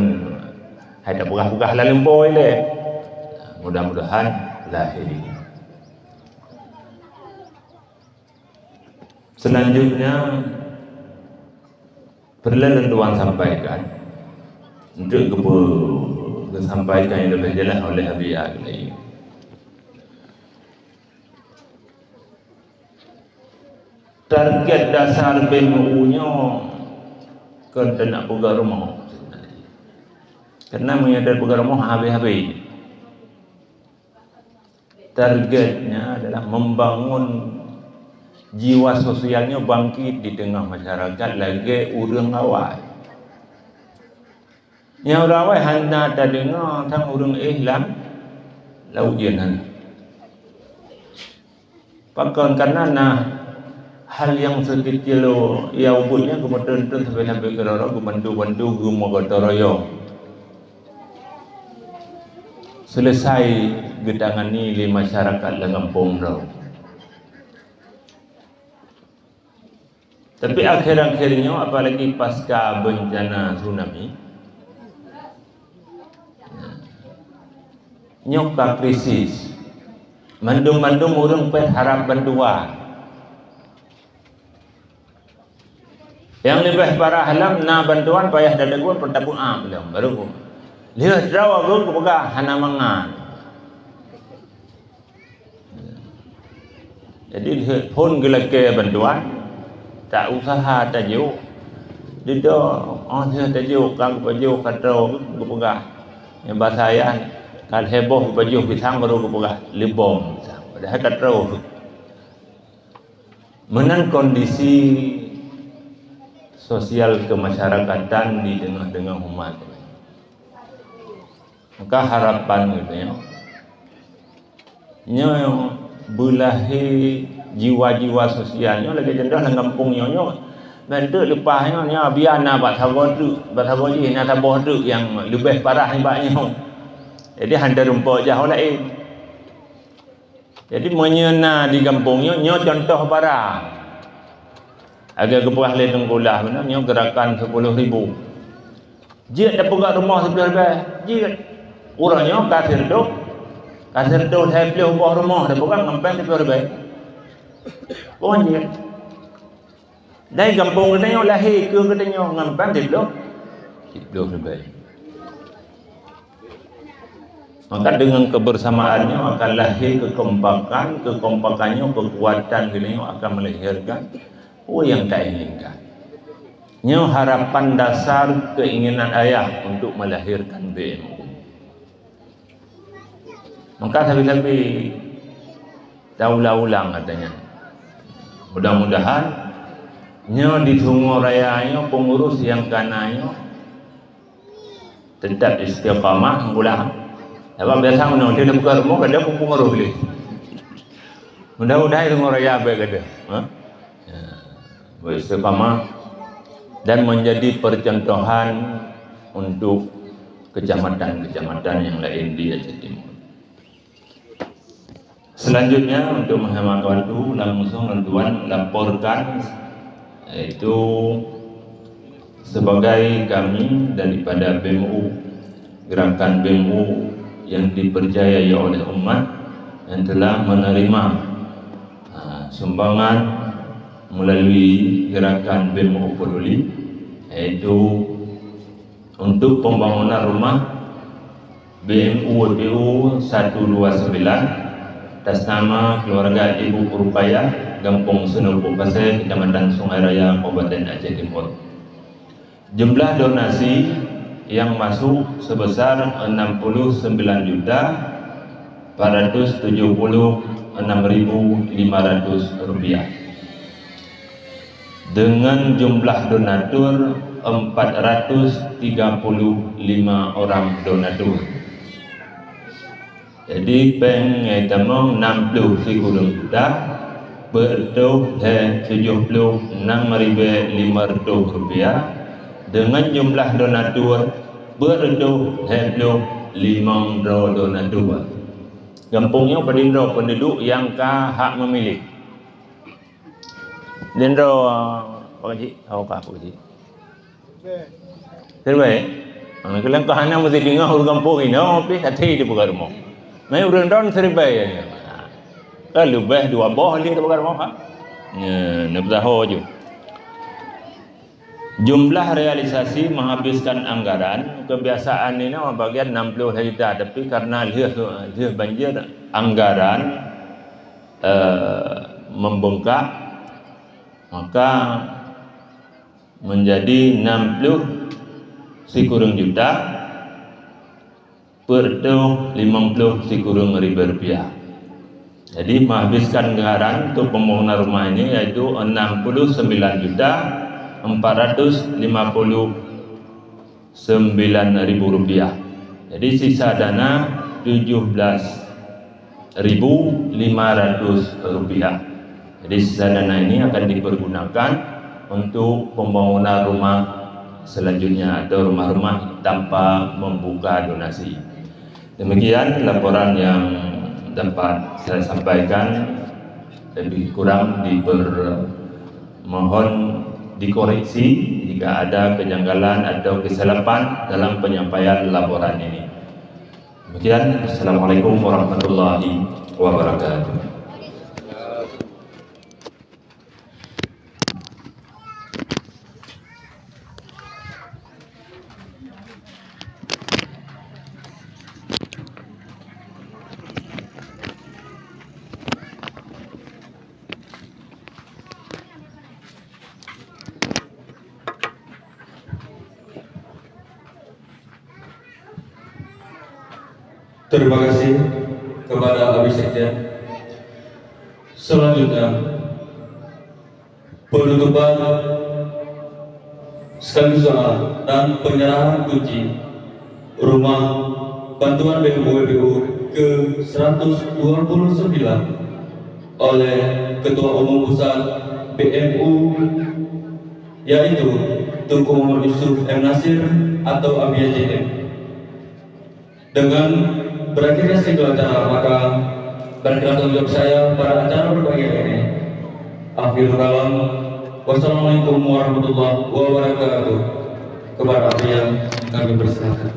ada buka-buka lalu boleh mudah-mudahan lahir. Selanjutnya perlu Tuan sampaikan untuk disampaikan yang lebih jelas oleh Habib Agli. Target dasar BMU-nya kerana nak buka rumah. Kerana menyadar buka rumah habis-habis. Targetnya adalah membangun jiwa sosialnya bangkit di tengah masyarakat lagi urang awal. Yang rawai handa tak dengar tang urang Islam laujian han. Pakon karena hal yang sekecil ia ubutnya kemudian sampai kerana bantu gumagotoroyo. Selesai gedangan ni di masyarakat Lengampung rau. Tapi akhir-akhirnya apalagi pasca bencana tsunami nyoka krisis mandum-mandum orang berharap bantuan yang lebih parah halam na bantuan payah dadaguan pertabung belum baru lihat rawa gua kebuka hana mangan jadi pun gelake bantuan tak usaha tak jauh dia dia tak jauh kan baju katro kebuka yang bahasa ayah kalau heboh baju pisang baru kebuka libom padahal katro menan kondisi sosial kemasyarakatan di tengah-tengah umat maka harapan gitu ya nyo bulahi jiwa-jiwa sosialnya lagi cenderung nang kampung nyo bentuk lepasnya nya biar na bat sabodu na sabodu yang lebih parah ni baknya jadi handa rumput jauh lain jadi menyena di kampungnya nyo contoh barang agak kepuas le tengkulah benar nyo gerakan 10,000 jid dah pegang rumah 10,000 jid urangnya kasir dok saya beli rumah dah pegang ngampang 10,000 pokoknya dari kampung katanya lahir ke katanya ngampang 10,000 Maka dengan kebersamaannya akan lahir kekompakan, kekompakannya kekuatan gini akan melahirkan yang tak inginkan. Ini harapan dasar keinginan ayah untuk melahirkan BMU. Maka tapi ulang katanya. Mudah-mudahan di Sungai Raya pengurus yang kananya tetap istiqamah pulang. Apa biasa mana dia buka rumah kada pun pengurus beli. Mudah-mudahan Sungai Raya baik kada. Istiqamah dan menjadi percontohan untuk kecamatan-kecamatan yang lain di Aceh Timur. Selanjutnya untuk menghemat waktu langsung Tuan laporkan yaitu sebagai kami daripada BMU, gerakan BMU yang dipercayai oleh umat yang telah menerima sumbangan melalui gerakan BMU Peduli, yaitu untuk pembangunan rumah BMU WPU 129 atas nama keluarga Ibu Rupaya, Kampung Sunupuk Pasir, Kecamatan Sungai Raya, Kabupaten Aceh Timur. Jumlah donasi yang masuk sebesar 69.476.500 rupiah. Dengan jumlah donatur 435 orang donatur. Jadi bank tamang 60 kurang juta bertuh 76.500 rupiah dengan jumlah donatur bertuh 5 donatur. Kampungnya penduduk yang hak memilih. Dendro Pak Haji, Pak Haji. Terbaik. Kalau kau hanya mesti dengar huruf kampung ini, tapi hati di bukan rumah. Mai urang-urang serbai ya. Kalau bah dua boh li di bukan rumah. Nak tahu je. Jumlah realisasi menghabiskan anggaran kebiasaan ini bagian 60 juta, tapi karena dia banjir anggaran membengkak, maka menjadi 60 kurang juta per 50 kurang ribu rupiah. Jadi menghabiskan anggaran untuk pembangunan rumah ini yaitu 69.459.000 rupiah. Jadi sisa dana 17.500 rupiah. Jadi sisa dana ini akan dipergunakan untuk pembangunan rumah selanjutnya atau rumah-rumah tanpa membuka donasi. Demikian laporan yang dapat saya sampaikan. Lebih kurang mohon dikoreksi jika ada kejanggalan atau kesilapan dalam penyampaian laporan ini. Demikian, Assalamualaikum warahmatullahi wabarakatuh.
Terima kasih kepada Habib Sekjen. Selanjutnya penutupan sekaligus doa dan penyerahan kunci rumah bantuan BMU ke 129 oleh Ketua Umum Pusat BMU yaitu Tunku Muhammad Yusuf M. Nasir atau Abi JM. Dengan berakhirnya segala acara, maka berkenan tanggung jawab saya pada acara berbahagia ini. Akhirul kalam, wassalamualaikum warahmatullahi wabarakatuh. Kepada apa yang kami persilakan.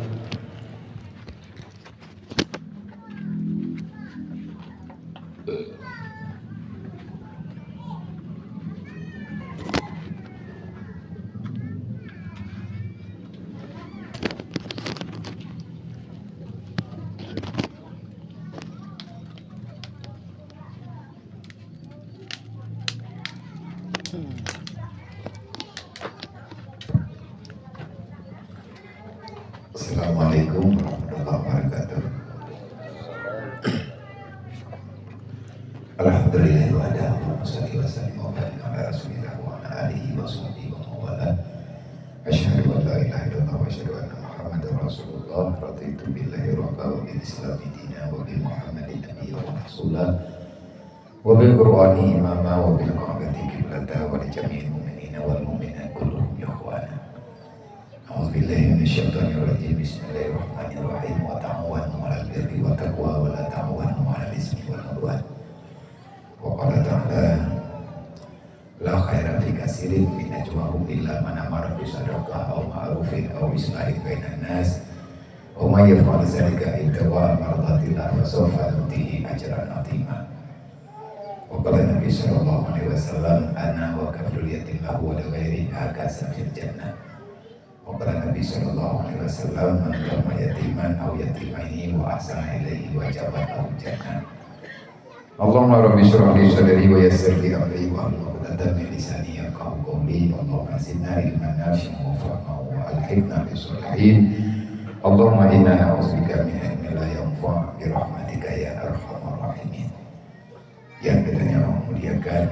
Assalamualaikum warahmatullahi wabarakatuh. Alhamdulillah wa ala salli wa sallim wa barik ala rasulillah wa ala alihi wa sahbihi wa mawala. Asyhadu an la ilaha illallah wa asyhadu anna Muhammadar Rasulullah. Raditu billahi rabban wa bil islami dinan wa bi Muhammadin nabiyyan wa rasulah wa bil qur'ani imama wa bil qa'bati qiblatan wa li jami'il mu'minina wal mu'minat kulluhum ikhwana. A'udzubillahi minasyaitonir rajim. Bismillahirrahmanirrahim. Wa ta'awanu 'alal birri wa taqwa wa la ta'awanu 'alal ismi wal 'udwan. Wa qala ta'ala la khaira fi katsirin min najwahum illa man amara bi sadaqah aw ma'rufin aw islahin bainan nas wa may yaf'al dzalika ibtigha'a mardatillah fa sawfa nutihi ajran 'azima. Wa qala Nabi sallallahu alaihi wasallam ana wa kafilul yatim lahu wa li ghairi hakaza fil jannah. Wa qala Nabi sallallahu alaihi wasallam man dhamma yatiman aw yatimaini wa ahsana ilaihi wajabat lahu jannah. Allahumma rabbi shrah li sadri wa yassir li amri wa hlul 'uqdatam min lisani yafqahu qawli. Allahumma zidna ilman nafi'an wa fahman wa alhiqna bis salihin. Allahumma inna na'udzubika min ilmin la yanfa' bi rahmatika ya arhamar rahimin. Yang katanya memuliakan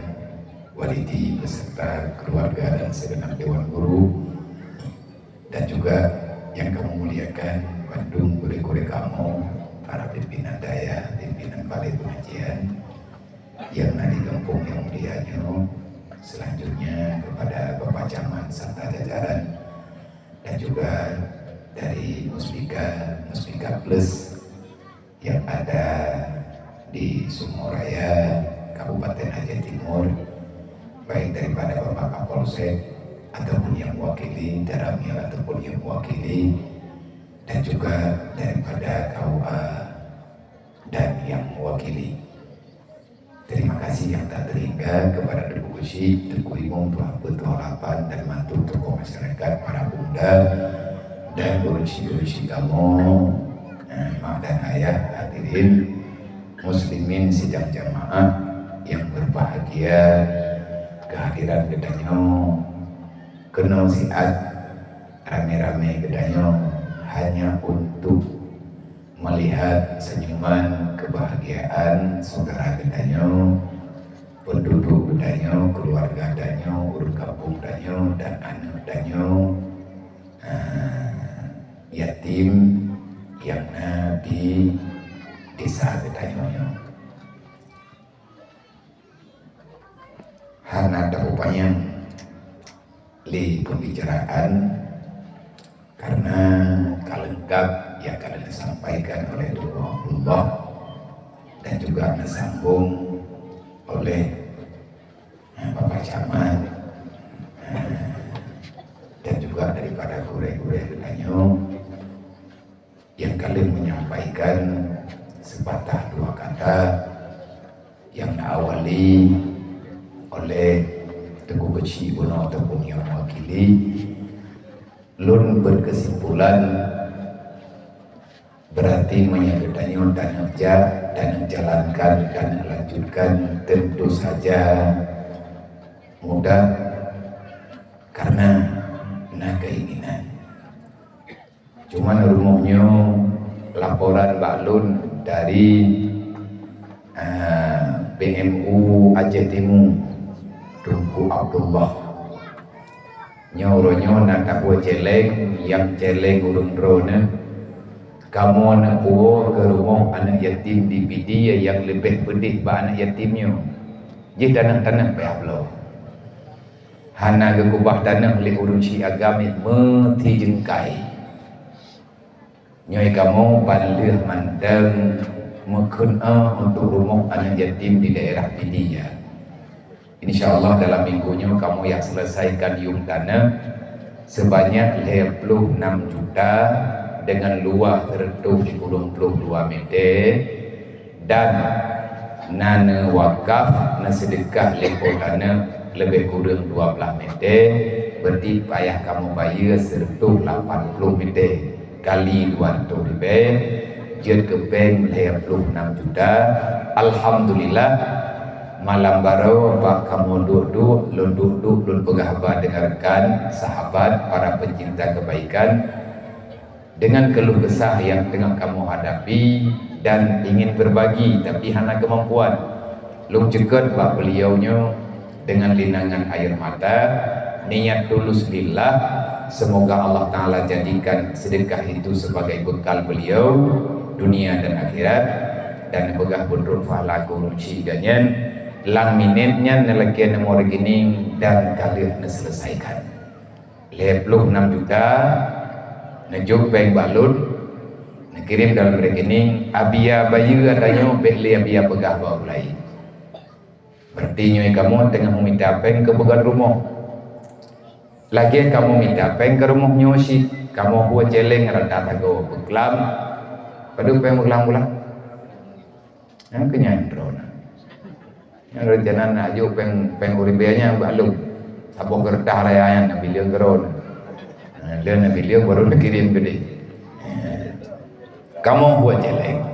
walidi beserta keluarga dan segenap dewan guru, dan juga yang kamu muliakan Bandung, guru-guru kamu, para pimpinan daya, pimpinan balai pengajian yang di kampung yang mulianya, selanjutnya kepada Bapak Camat serta jajaran, dan juga dari Muspika Plus yang ada di Sumoraya, Kabupaten Aceh Timur, baik daripada Bapak Kapolsek ataupun yang mewakili Daramil ataupun yang mewakili, dan juga daripada KUA dan yang mewakili. Terima kasih yang tak terhingga kepada Debu Besi, Teguh Imam, Tuan Betul Harapan, dan mantu tokoh masyarakat, para bunda dan urusi-urusi kamu, mak dan ayah, hadirin muslimin sidang jamaah yang berbahagia, kehadiran gedanyo kenal siat rame-rame gedanyo hanya untuk melihat senyuman kebahagiaan saudara gedanyo, penduduk gedanyo, keluarga gedanyo, urut kampung gedanyo, dan anak gedanyo yatim yang di desa gedanyo. Hana ada upaya li pembicaraan karena kalengkap yang akan disampaikan oleh Dr. Abdullah dan juga disambung oleh Bapak Camat dan juga daripada gure-gure gedanyo yang kalian menyampaikan sepatah dua kata yang diawali oleh Teguh Besi Bono ataupun yang mewakili. Lun berkesimpulan berarti menyampaikannya dan jalankan dan lanjutkan tentu saja mudah karena keinginan. Cuman rumahnya laporan Mbak Lun dari PMU Aceh Timur, Tunku Abdullah nyauronyo nak buat celeng yang celeng urung drone kamu anak buah ke rumah anak yatim di PD yang lebih pedih bah anak yatimnya je tanah-tanah behablo hana ke kubah tanah oleh urun si agami meti jengkai nyoi kamu balih mandang mekena untuk rumah anak yatim di daerah PD ya. InsyaAllah dalam minggunya kamu yang selesaikan yung tanah sebanyak 56 juta dengan luas 32 meter dan nana wakaf na sedekah lepo tanah lebih kurang 12 meter berarti payah kamu bayar 180 meter kali 200 lebih jad ke bank 56 juta. Alhamdulillah malam baru Pak kamu duduk lun pegahbah dengarkan sahabat para pencinta kebaikan
dengan keluh kesah yang tengah kamu hadapi dan ingin berbagi tapi hana kemampuan, lu cekat bak beliaunya dengan linangan air mata, niat tulus lillah, semoga Allah Ta'ala jadikan sedekah itu sebagai bekal beliau dunia dan akhirat, dan begah bundrun falaku ruci ganyan lang minitnya nelakian nomor rekening dan kalir selesaikan 56 juta najuk bank balut nakirim dalam rekening abia bayu katanya beli abia pegah bawa lain. Berarti nyoi kamu tengah meminta peng ke began rumah. Lagi kamu minta peng ke rumah nyosi, kamu buat jeleng rata tago beklam. Padu peng beklam pulang. Yang kenyang drone. Yang rencana aju peng uribianya balung. Sabong gertah rayaan nabi liang geron. Dia nabi liang baru dikirim gede. Kamu buat jeleng.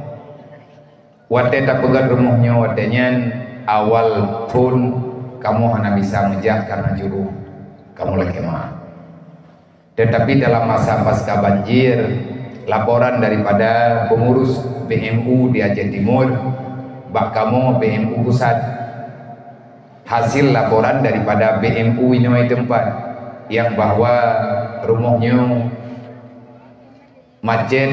Wate tak pegat rumahnya watenya awal pun kamu hanya bisa menjak karena juru kamu lagi mah. Tetapi dalam masa pasca banjir, laporan daripada pengurus BMU di Aceh Timur, bak kamu BMU pusat, hasil laporan daripada BMU ini tempat yang bahwa rumahnya macet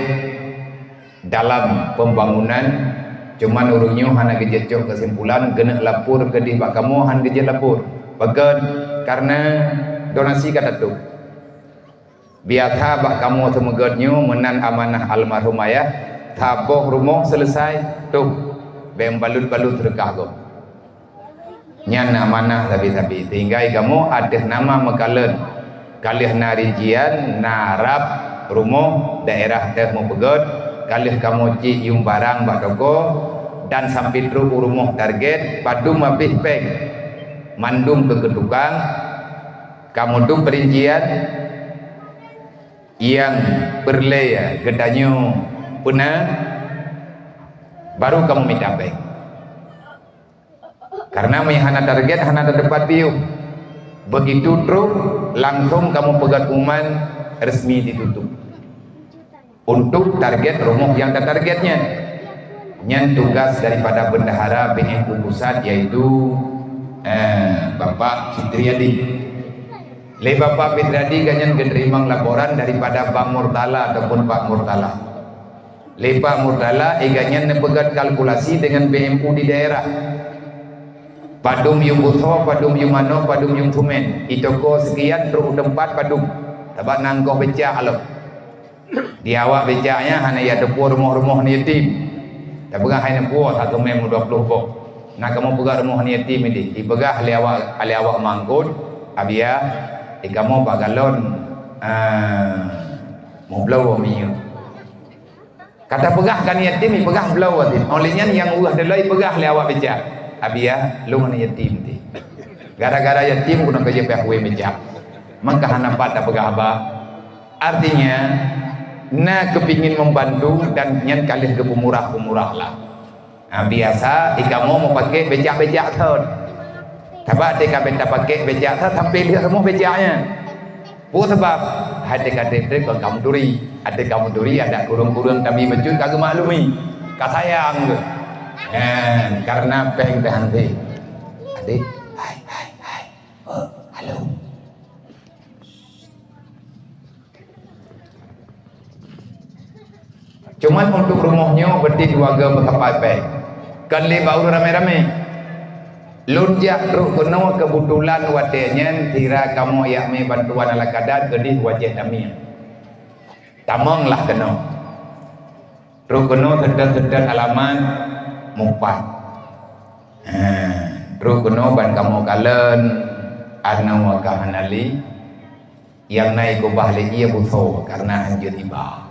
dalam pembangunan. Cuman urungnya hana gejecok kesimpulan kena lapor ke di bak kamu han gejet lapor bagan karena donasi kata tu biasa bak kamu temegatnya menan amanah almarhum ayah taboh rumah selesai tu bem balut-balut rekah go nyan amanah tapi sehingga kamu ada nama mekalan kalih narijian narap rumah daerah teh mau begat kalih kamu cik yung barang bak toko dan sampai truk rumah target padu mabih peng mandum ke tukang kamu tu perincian yang berlaya gedanya punah baru kamu minta peng karena hana target hana dapat piu begitu truk langsung kamu pegat uman resmi ditutup untuk target rumah yang ada targetnya. Yang tugas daripada bendahara BMU pusat yaitu Bapak Fitriadi. Le Bapak Fitriadi ganyan menerima laporan daripada Bang Murtala ataupun Pak Murtala. Le Pak Murtala ganyan nepegat kalkulasi dengan BMU di daerah. Padum yung buto, padum yung mano, padum yung tumen. Itoko sekian terus tempat padum. Tabak nangkoh becak alok. Di awak becaknya hanya ya depur rumah-rumah ni yatim. Tak pegah hanya puas satu mem 20 pok. Nak kamu pegah rumah ni yatim ini. Dipegah ali awak mangkut. Abia kamu bagalon mau belau miu. Kata pegah kan yatim pegah belau atin. Olehnya yang ulah delai pegah ali awak becak. Abia lu ni yatim ti. Gara-gara yatim guna kerja pihak we becak. Maka hana pada pegah apa? Artinya na kepingin membantu dan nyan kalih ke pemurah lah. Nah, biasa kamu mau pakai becak-becak thon. Tabak tika benda pakai becak thon sampai lihat semua becaknya. Bu sebab hati kata kalau kamu duri ada kurung-kurung kami bejut kagak maklumi. Kasayang ke. Karena peng henti. Adik, hai. Oh, halo. Cuman untuk rumahnya berarti dua ga berkapai. Kan le bau rame-rame. Lunjak terus kena kebetulan watenya tira kamu yak me bantuan ala kadar kedih wajah kami. Tamanglah kena. Terus kena sedang alamat mumpat. Terus kena ban kamu kalen ana wa kahanali yang naik kubah lagi ya buso karena anjir ibah.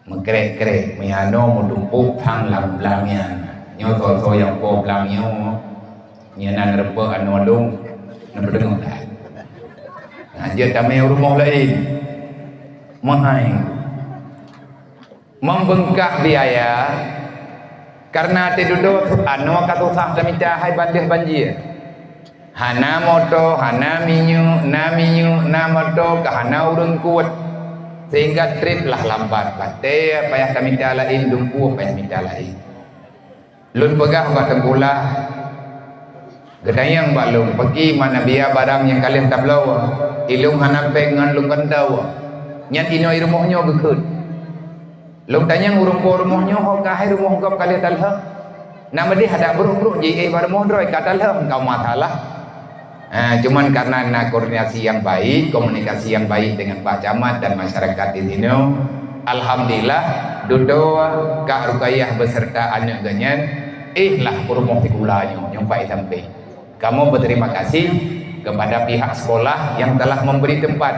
Mengkerek-kerek mihano mudumpuk tang lam-lamnya nyoto-so yang po lamnya nyanan repa anu adung nebedeng dah aja tamai rumah lain mahai membengkak biaya karena tidudut anu katusah minta hai banjir hana moto hana minyu na moto kahana urang kuat sehingga trip lah lambat. Batai payah kami minta lain, dumpu payah minta lain. Lun pegah buat tengkulah, gedayang balung pergi mana biar barang yang kalian tak belau, ilung hanapeng ngan lung kentau, nyan inoi rumahnya gekut. Lung tanya urung rumahnya, hok kahai rumah kau kalian talha. Nama dia ada buruk-buruk jadi barang modroy kata lah kau matalah. Cuman karena koordinasi yang baik, komunikasi yang baik dengan Pak Camat dan masyarakat di sini, alhamdulillah duduk Kak Rukayah beserta anak ganyan lah rumah tikulanya nyampai sampai. Kamu berterima kasih kepada pihak sekolah yang telah memberi tempat.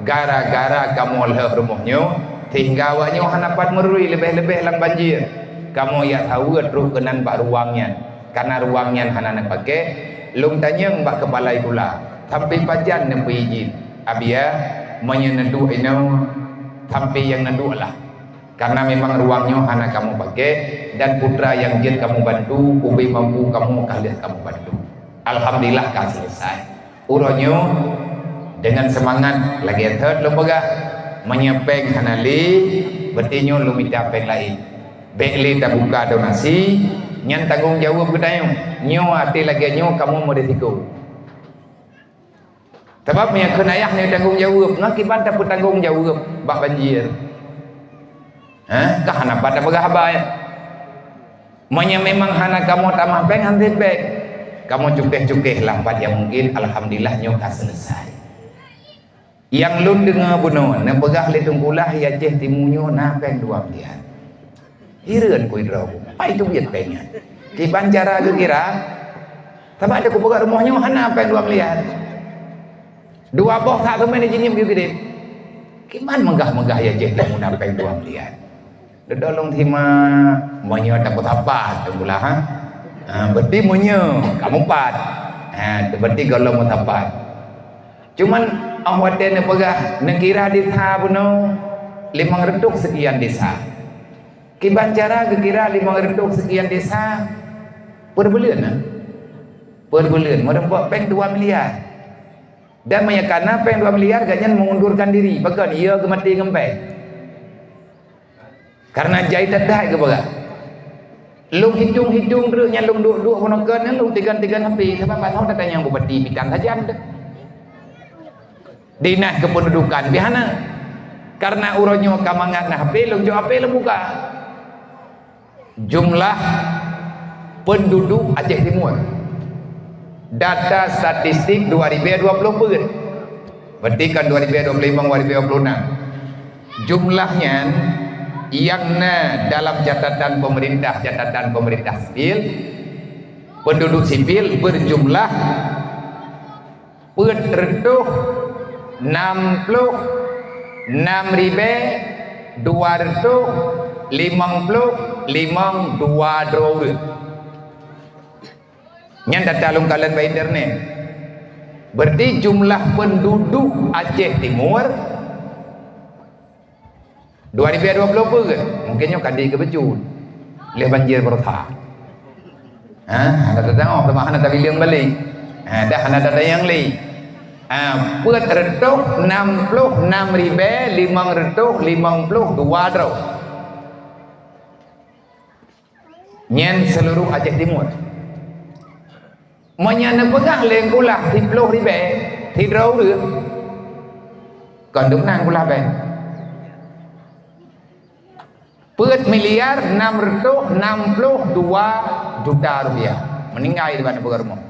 Gara-gara kamu lah rumahnya sehingga awaknya hanapat merui lebih-lebih lang banjir. Kamu ya tahu terus kenan pak ruangnya karena ruangnya hana pakai. Lung tanya mbak kepala itulah sampai pajan nempi izin abia menyendu ino sampai yang nendu lah karena memang ruangnya hana kamu pakai dan putra yang jin kamu bantu ubi mampu kamu kalian kamu bantu. Alhamdulillah kan selesai uronyo dengan semangat lagi third lembaga menyepeng hanali bertinyo lumita peng lain bekli tak buka donasi nyan tanggung jawab gedayung nyo ati lagi nyo kamu mau resiko sebab yang kenayah ni tanggung jawab ngakibat tak bertanggung jawab bak banjir kah hana pada berhabai manya memang hana kamu tamah peng hantin peng kamu cukeh-cukeh lampat yang mungkin alhamdulillah nyo kah selesai yang lun dengar bunuh na pegah le tungkulah ya ceh timunyo na peng dua dia hireun ku idrau apa itu biar pengen di bancara ke kira tapi ada kubuka rumahnya hana apa yang 2 miliar 2 boh tak temen jenim gitu gede kiman megah-megah ya je yang apa yang 2 miliar dedolong thima monyo takut apa tunggulah berarti monyo kamu 4 berarti kalau mau tapat cuman awatnya pegah negara desa puno 500 sekian desa Kibancara kira 500 sekian desa per bulan per bulan merempak peng 2 miliar dan menyakana peng 2 miliar ganyan mengundurkan diri bahkan ia gemati ngempek karena jahit dah ke baga lung hitung dulu nyalung duk monokan lung tigan hampir sebab pasal datang yang bupati bidang saja anda dinas kependudukan bihana karena uronyo kamangan HP lung jo HP buka jumlah penduduk Aceh Timur data statistik 2020 berarti kan 2025-2026 jumlahnya yang dalam catatan pemerintah sipil penduduk sipil berjumlah perretuh 66.252 yang data lungkalan by internet berarti jumlah penduduk Aceh Timur 2020 ke mungkinnya kadi ke bejun leh banjir bertah ada tengok sama hana tapi liang balik dah hana data yang lain perretuh 66.552 nyen seluruh Aceh Timur menyana pegah lengkulah 10 ribe hidrau dia kandung nang kulah ben per miliar 662 juta rupiah meninggal di mana berumur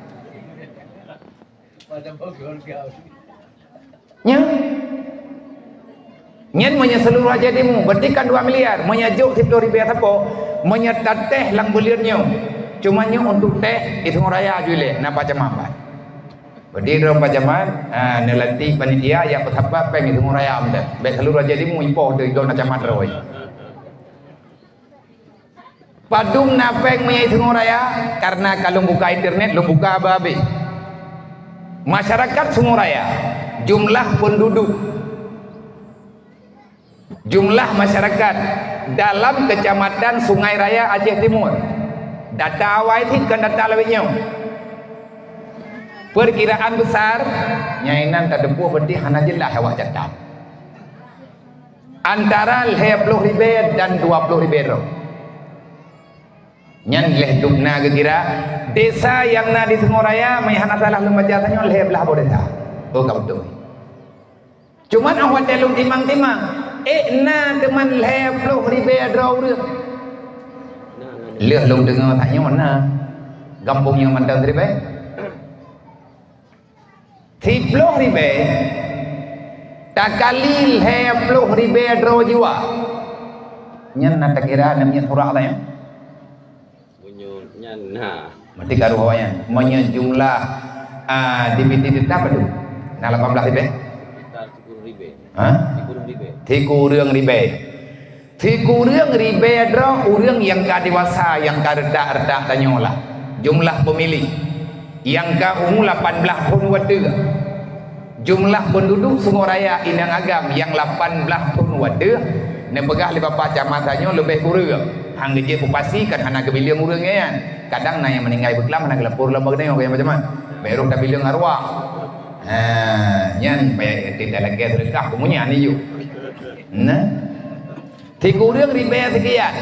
nyen menya seluruh Aceh Timur berarti kan 2 miliar menyajuk 10 ribu apa menyerta teh lang belirnya cumanya untuk teh itu raya jule napa cemapat berarti dalam pajaman nelanti panitia yang betapa peng itu raya amda baik seluruh Aceh Timur impor dari dona camat roy padung napeng menya itu raya karena kalau buka internet lo buka babe masyarakat Sunguraya jumlah penduduk jumlah masyarakat dalam kecamatan Sungai Raya Aceh Timur data awal itu kan data lebihnya perkiraan besar nyainan tak dempuh berarti hana jelas awak catat antara 10 ribu dan 20 ribu. Nyan leh dukna kira desa yang na di Timur Raya mayhana salah lembaja tanya leh belah bodeta. Oh kau tu. Cuman awak telung timang-timang. Na teman 10 ribu draw dia. Leh long dengar tanya mana? Kampung yang mandang ribu. 10 ribu. Tak kali 10 ribu draw jiwa. Nyan na tak kira namanya surah tanya.
Nah,
Mesti karu hawanya. Monya jumlah DVD apa tu? Nah 18 ribu.
sekitar 10 ribu.
Hah?
10 ribu.
Tiku urang ribu. Tiku urang ribu adalah urang yang ka dewasa, yang ka redak-redak tanyolah. Jumlah pemilih yang ka umur 18 pun wadu. Jumlah penduduk Sungai Raya Indang Agam yang 18 pun wadu. Nepegah li bapa camat tanyo lebih kurang. Hang dia pasti kan hana kebiliang urang kan. Kadang na yang meninggal berkelam hana gelapur lama tengok kayak macam mana. Berok dah bilang arwah. Nyan payah tidak lagi terdekat kemunya ni you. Nah. Tiga urang ribu sekian.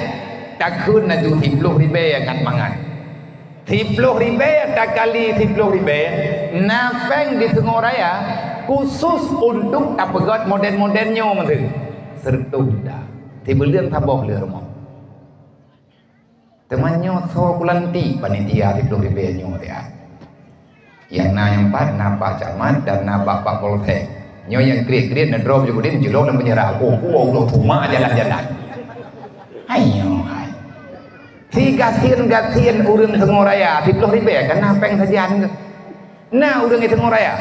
Takun na tu 10 ribu akan mangan. 10 ribu tak kali 10 ribu. Napeng di Sungai Raya khusus untuk tapegat modern-modernnya macam sertuh dah. Tiba liang taboh le rumah. Temannya so kulanti panitia 10 ribu nyo dia. Yang na yang empat napa camat dan napa pak polsek. Nyo yang krit-krit na drop juga din jelok dan menyerah. Oh cuma jalan-jalan. Ayo. Gatian urang Sungai Raya 10 ribu kan napeng sajian ke. Nah urang Sungai Raya.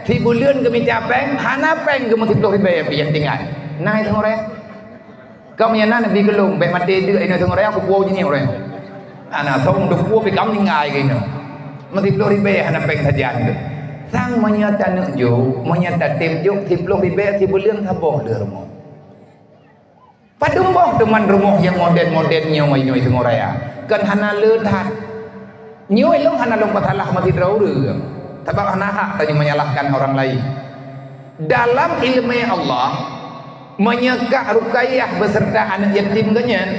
Ti bulan ke minta peng, hana peng ke 10 ribu yang tinggal. Nah Sungai Raya. Kau menyana nabi gelung, baik mati dia ini Sungai Raya aku puau je ni orang. Anak song duk puau pi kam tinggal gini. 10 ribu hana peng sajian ke. Sang menyata nak jo, menyata tim jo 10 ribu ti bulan saboh de rumah. Padumbong teman rumah yang modern-modernnya nyoi Sungai Raya. Kan hana letat. Nyoi long hana long patalah mati draw re. Sebab hana hak tanya menyalahkan orang lain. Dalam ilmu Allah menyekak rukayah beserta anak yatim kenyan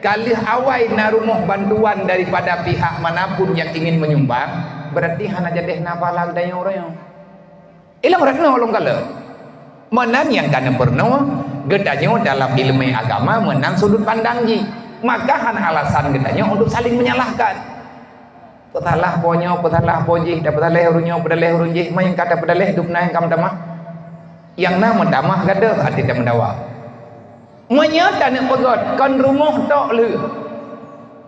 kali awai na rumah bantuan daripada pihak manapun yang ingin menyumbang berarti hana jadeh nafalah daya orang. Ilang ratno long kala. Menan yang kana pernah gedanya dalam ilmu agama menang sudut pandang ji. Maka han alasan gedanya untuk saling menyalahkan. Petalah ponyo, petalah poji, dapat leh runyo, pedaleh runji, mayang kata pedaleh dupna yang kam damah. Yang nama damah gada hati dah mendawa. Menyata nak pegot kan rumah tok le.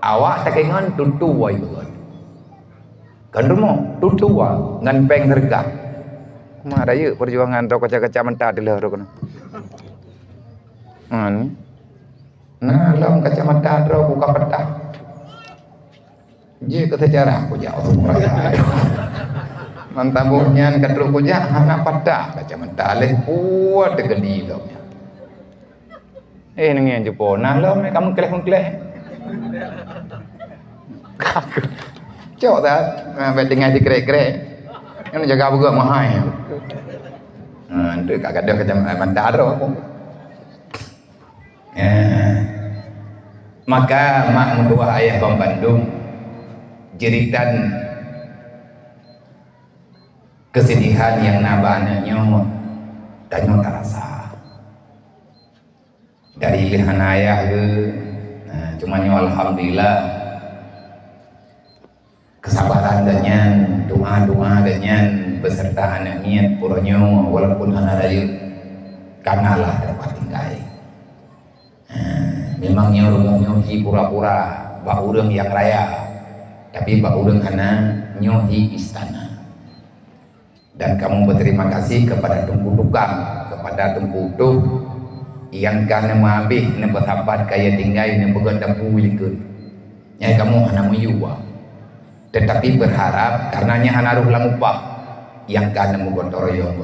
Awak tak ingat tutu wai pegot. Kan rumah tutu wa ngan peng tergak. Mah raya perjuangan tok kaca-kaca mentah delah ro kana. Nah, lam kacamata draw buka petah. Je kata jarah ku jauh semua raya. Mantabuhnya kadru ku jah hana petah kacamata leh kuat tegeli lam. Nengen jupo nah lam kamu keleh-keleh. Cok dah betingai dikrek-krek. Yang jaga buka mahai. Itu kagak ada kacamata draw aku. Maka mak mentua ayah Bang Bandung jeritan kesedihan yang nabananya tanyo terasa dari lihan ayah ke cumanya alhamdulillah kesabaran dengan doa-doa dengan beserta anaknya puronyo walaupun anak raya kanalah dapat tinggal. Memangnya rumahnya hi pura-pura bak urang yang raya tapi bak urang hana nyohi istana. Dan kamu berterima kasih kepada Tungku Tukang, kepada Tungku Tuh yang kana mabih ne betapat kaya tinggai ne begat dampu likut. Nyai kamu hana muyuwa. Tetapi berharap karenanya hana ruh langupah yang kana mugotoroyong.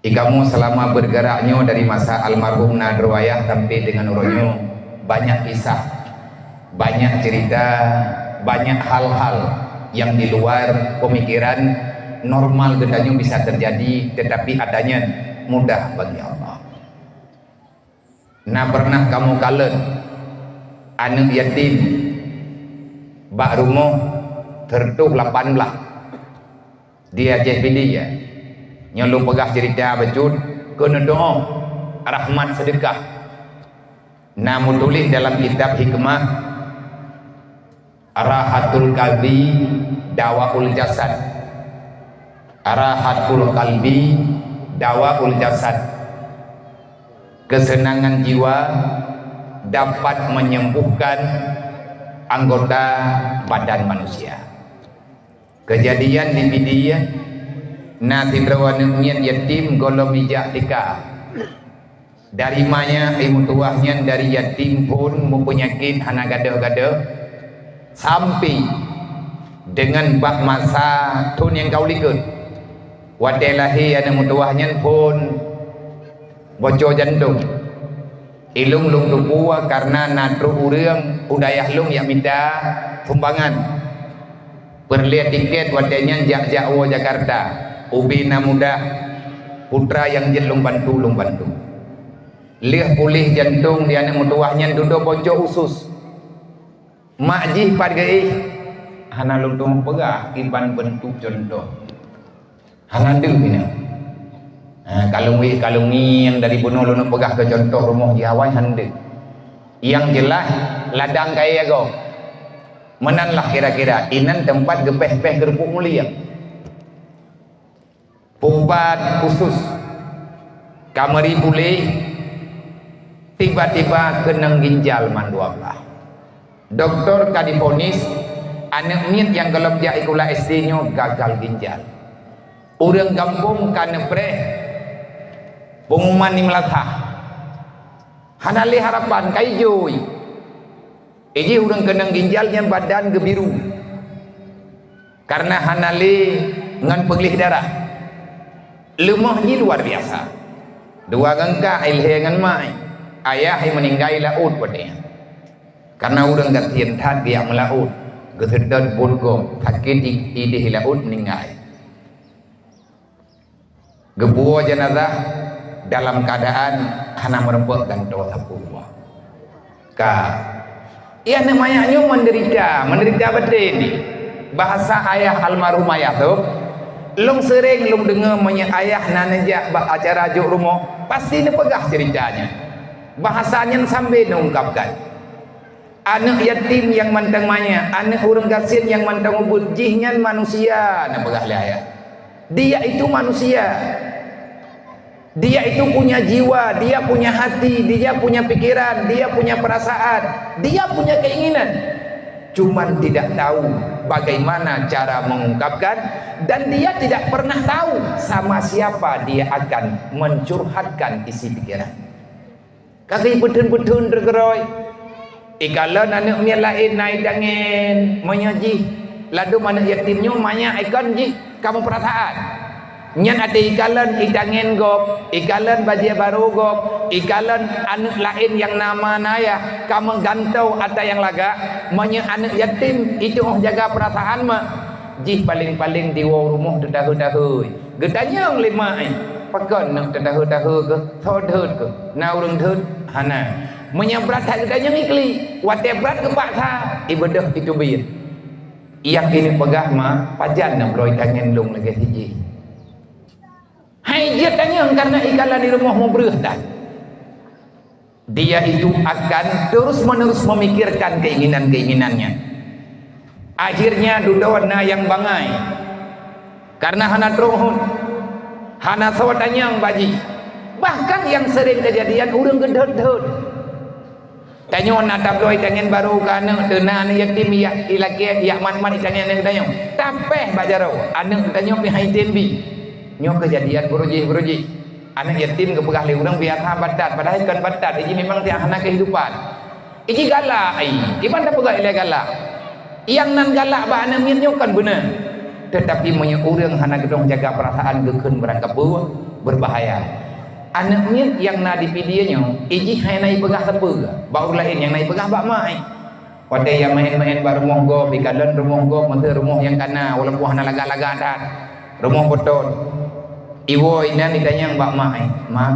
Kamu selama bergeraknya dari masa almarhum Nadrowayah sampai dengan uronyo banyak kisah, banyak cerita, banyak hal-hal yang di luar pemikiran normal gedanya bisa terjadi, tetapi adanya mudah bagi Allah. Nah pernah kamu kalen anak yatim bak rumah tertuh 18 dia JPD ya nyelum pegah cerita becut kena doa rahmat sedekah. Namun tulis dalam kitab hikmah Arahatul Qalbi Dawaul Jasad, Arahatul Qalbi Dawaul Jasad, kesenangan jiwa dapat menyembuhkan anggota badan manusia. Kejadian di Bidia nanti berwarna yatim golong bijak tika dari mana ibu tuahnya dari yatim pun mempunyai hana gada-gada sampai dengan bak masa tun yang kau likut wadelahi anak mutuahnya pun bocor jantung ilung lung tupua karena natru urang udayah lung yang minta sumbangan perlihat tiket wadanya jak Jawa Jakarta ubina muda putra yang jelung bantu lihat pulih jantung dia anak mutuahnya duduk bocor usus makjih padgai hana lung tung pegah iban bentuk contoh hana deng ini. Kalungi yang dari bunuh lu pegah ke contoh rumah Jawa hande yang jelas ladang kaya go menanlah kira-kira inan tempat gepeh-peh gerpuk mulia pumpat khusus kamari pulih tiba-tiba kenang ginjal man 12 doktor kadifonis anak mit yang kelebja ikula SD nya gagal ginjal urang kampung kana preh pengumuman ni melatah hanali harapan kaijui iji urang kenang ginjalnya badan gebiru karena hanali ngan penglih darah lemahnya luar biasa dua gengka ilhe ngan mai ayah yang meninggai laut wadanya karena urang gatian tad dia melaut gesedat bulgo sakit ide laut meninggai gebuah jenazah dalam keadaan hana merempuk dan dosa purwa ka ia namanya menderita betul ni bahasa ayah almarhum ayah tu lung sering lung dengar punya ayah nanajak acara juk rumah pasti ni pegah ceritanya bahasanya sambil mengungkapkan anak yatim yang mantang manya anak orang gasin yang mantang ubud jihnya manusia na pegah ayah dia itu manusia. Dia itu punya jiwa, dia punya hati, dia punya pikiran, dia punya perasaan, dia punya keinginan. Cuman tidak tahu bagaimana cara mengungkapkan dan dia tidak pernah tahu sama siapa dia akan mencurhatkan isi pikiran. Kaki betun-betun tergeroy. Ikalan anak mian lain naik dangin menyajih. Lalu mana yatimnya manya ikan jih kamu perasaan. Nyan ada ikalan idangen gop, ikalan bajia baru gop, ikalan anak lain yang nama naya, kamu gantau ada yang laga, manya anak yatim itu jaga perasaan mah, jih paling-paling di rumah terdahu-dahu, gedanya yang lima pakai nak terdahu-dahu ke, thod ke, na urang thod, hana, manya berat gedanya ngikli, wate berat ke paksa, ibadah itu biar, yang ini pegah mah, pajan nak beroi tangan lung lagi hiji. Hai dia tanya karena ikalan di rumah mau berhutang. Dia itu akan terus-menerus memikirkan keinginan-keinginannya. Akhirnya dudawana yang bangai. Karena hana trohun, hana sawatanya yang baji. Bahkan yang sering kejadian urang gedot-gedot. Tanya nak tabloid tangan baru kana tena yatim ya ilaki ya man-man tangan yang tanya. Tapeh bajarau anak tanya pi haitembi. Nyo kejadian beruji anak yatim kepegah le urang biasa badat padahal kan badat ini memang tiang hana kehidupan iki galak gimana pegah ile galak yang nan galak ba anak min nyo kan benar tetapi menye urang hana gedong jaga perasaan gekeun berangkap berbahaya anak min yang na di video nyo iki hana pegah tepeg bau lain yang naik pegah bak mai pada yang main-main baru monggo bikalan rumonggo menteu rumah yang kana walaupun hana laga-laga dah rumah betul. Iwo ini ditanya mbak mak,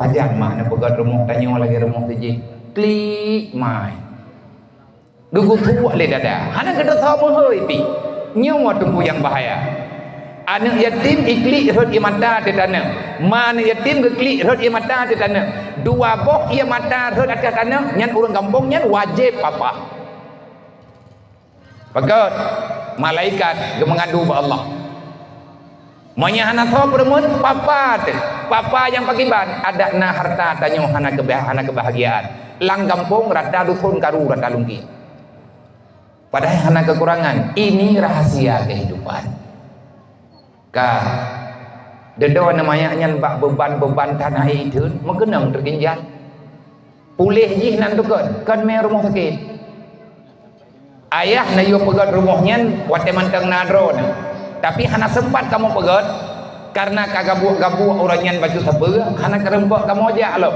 Pajan mak nak pegat rumah tanya lagi rumah saja. Klik mai. Gugu tua le dada. Hana kena tahu mohoi pi. Nyawa tunggu yang bahaya. Anak yatim iklik rot ia mata di tanah. Mana yatim geklik rot ia mata di tanah. Dua bok ia mata rot atas tanah. Nyan orang kampung nyan wajib apa? Pegat malaikat gemengadu ba Allah. Manya hana tahu perempuan papa tu. Papa yang pakiban ada na harta tanya hana kebahagiaan. Lang kampung rada dusun karu rada lungki. Padahal hana kekurangan. Ini rahasia kehidupan. Kah dedo namanya nyan bak beban-beban tanah itu mengenang terginjal. Pulih jih nan tukun kan me rumah sakit. Ayah na yo pegat rumahnya wate mantang nadro. Tapi hana sempat kamu pegat karena kagabu-gabu orangnya baju sapu hana kerempok kamu aja lo.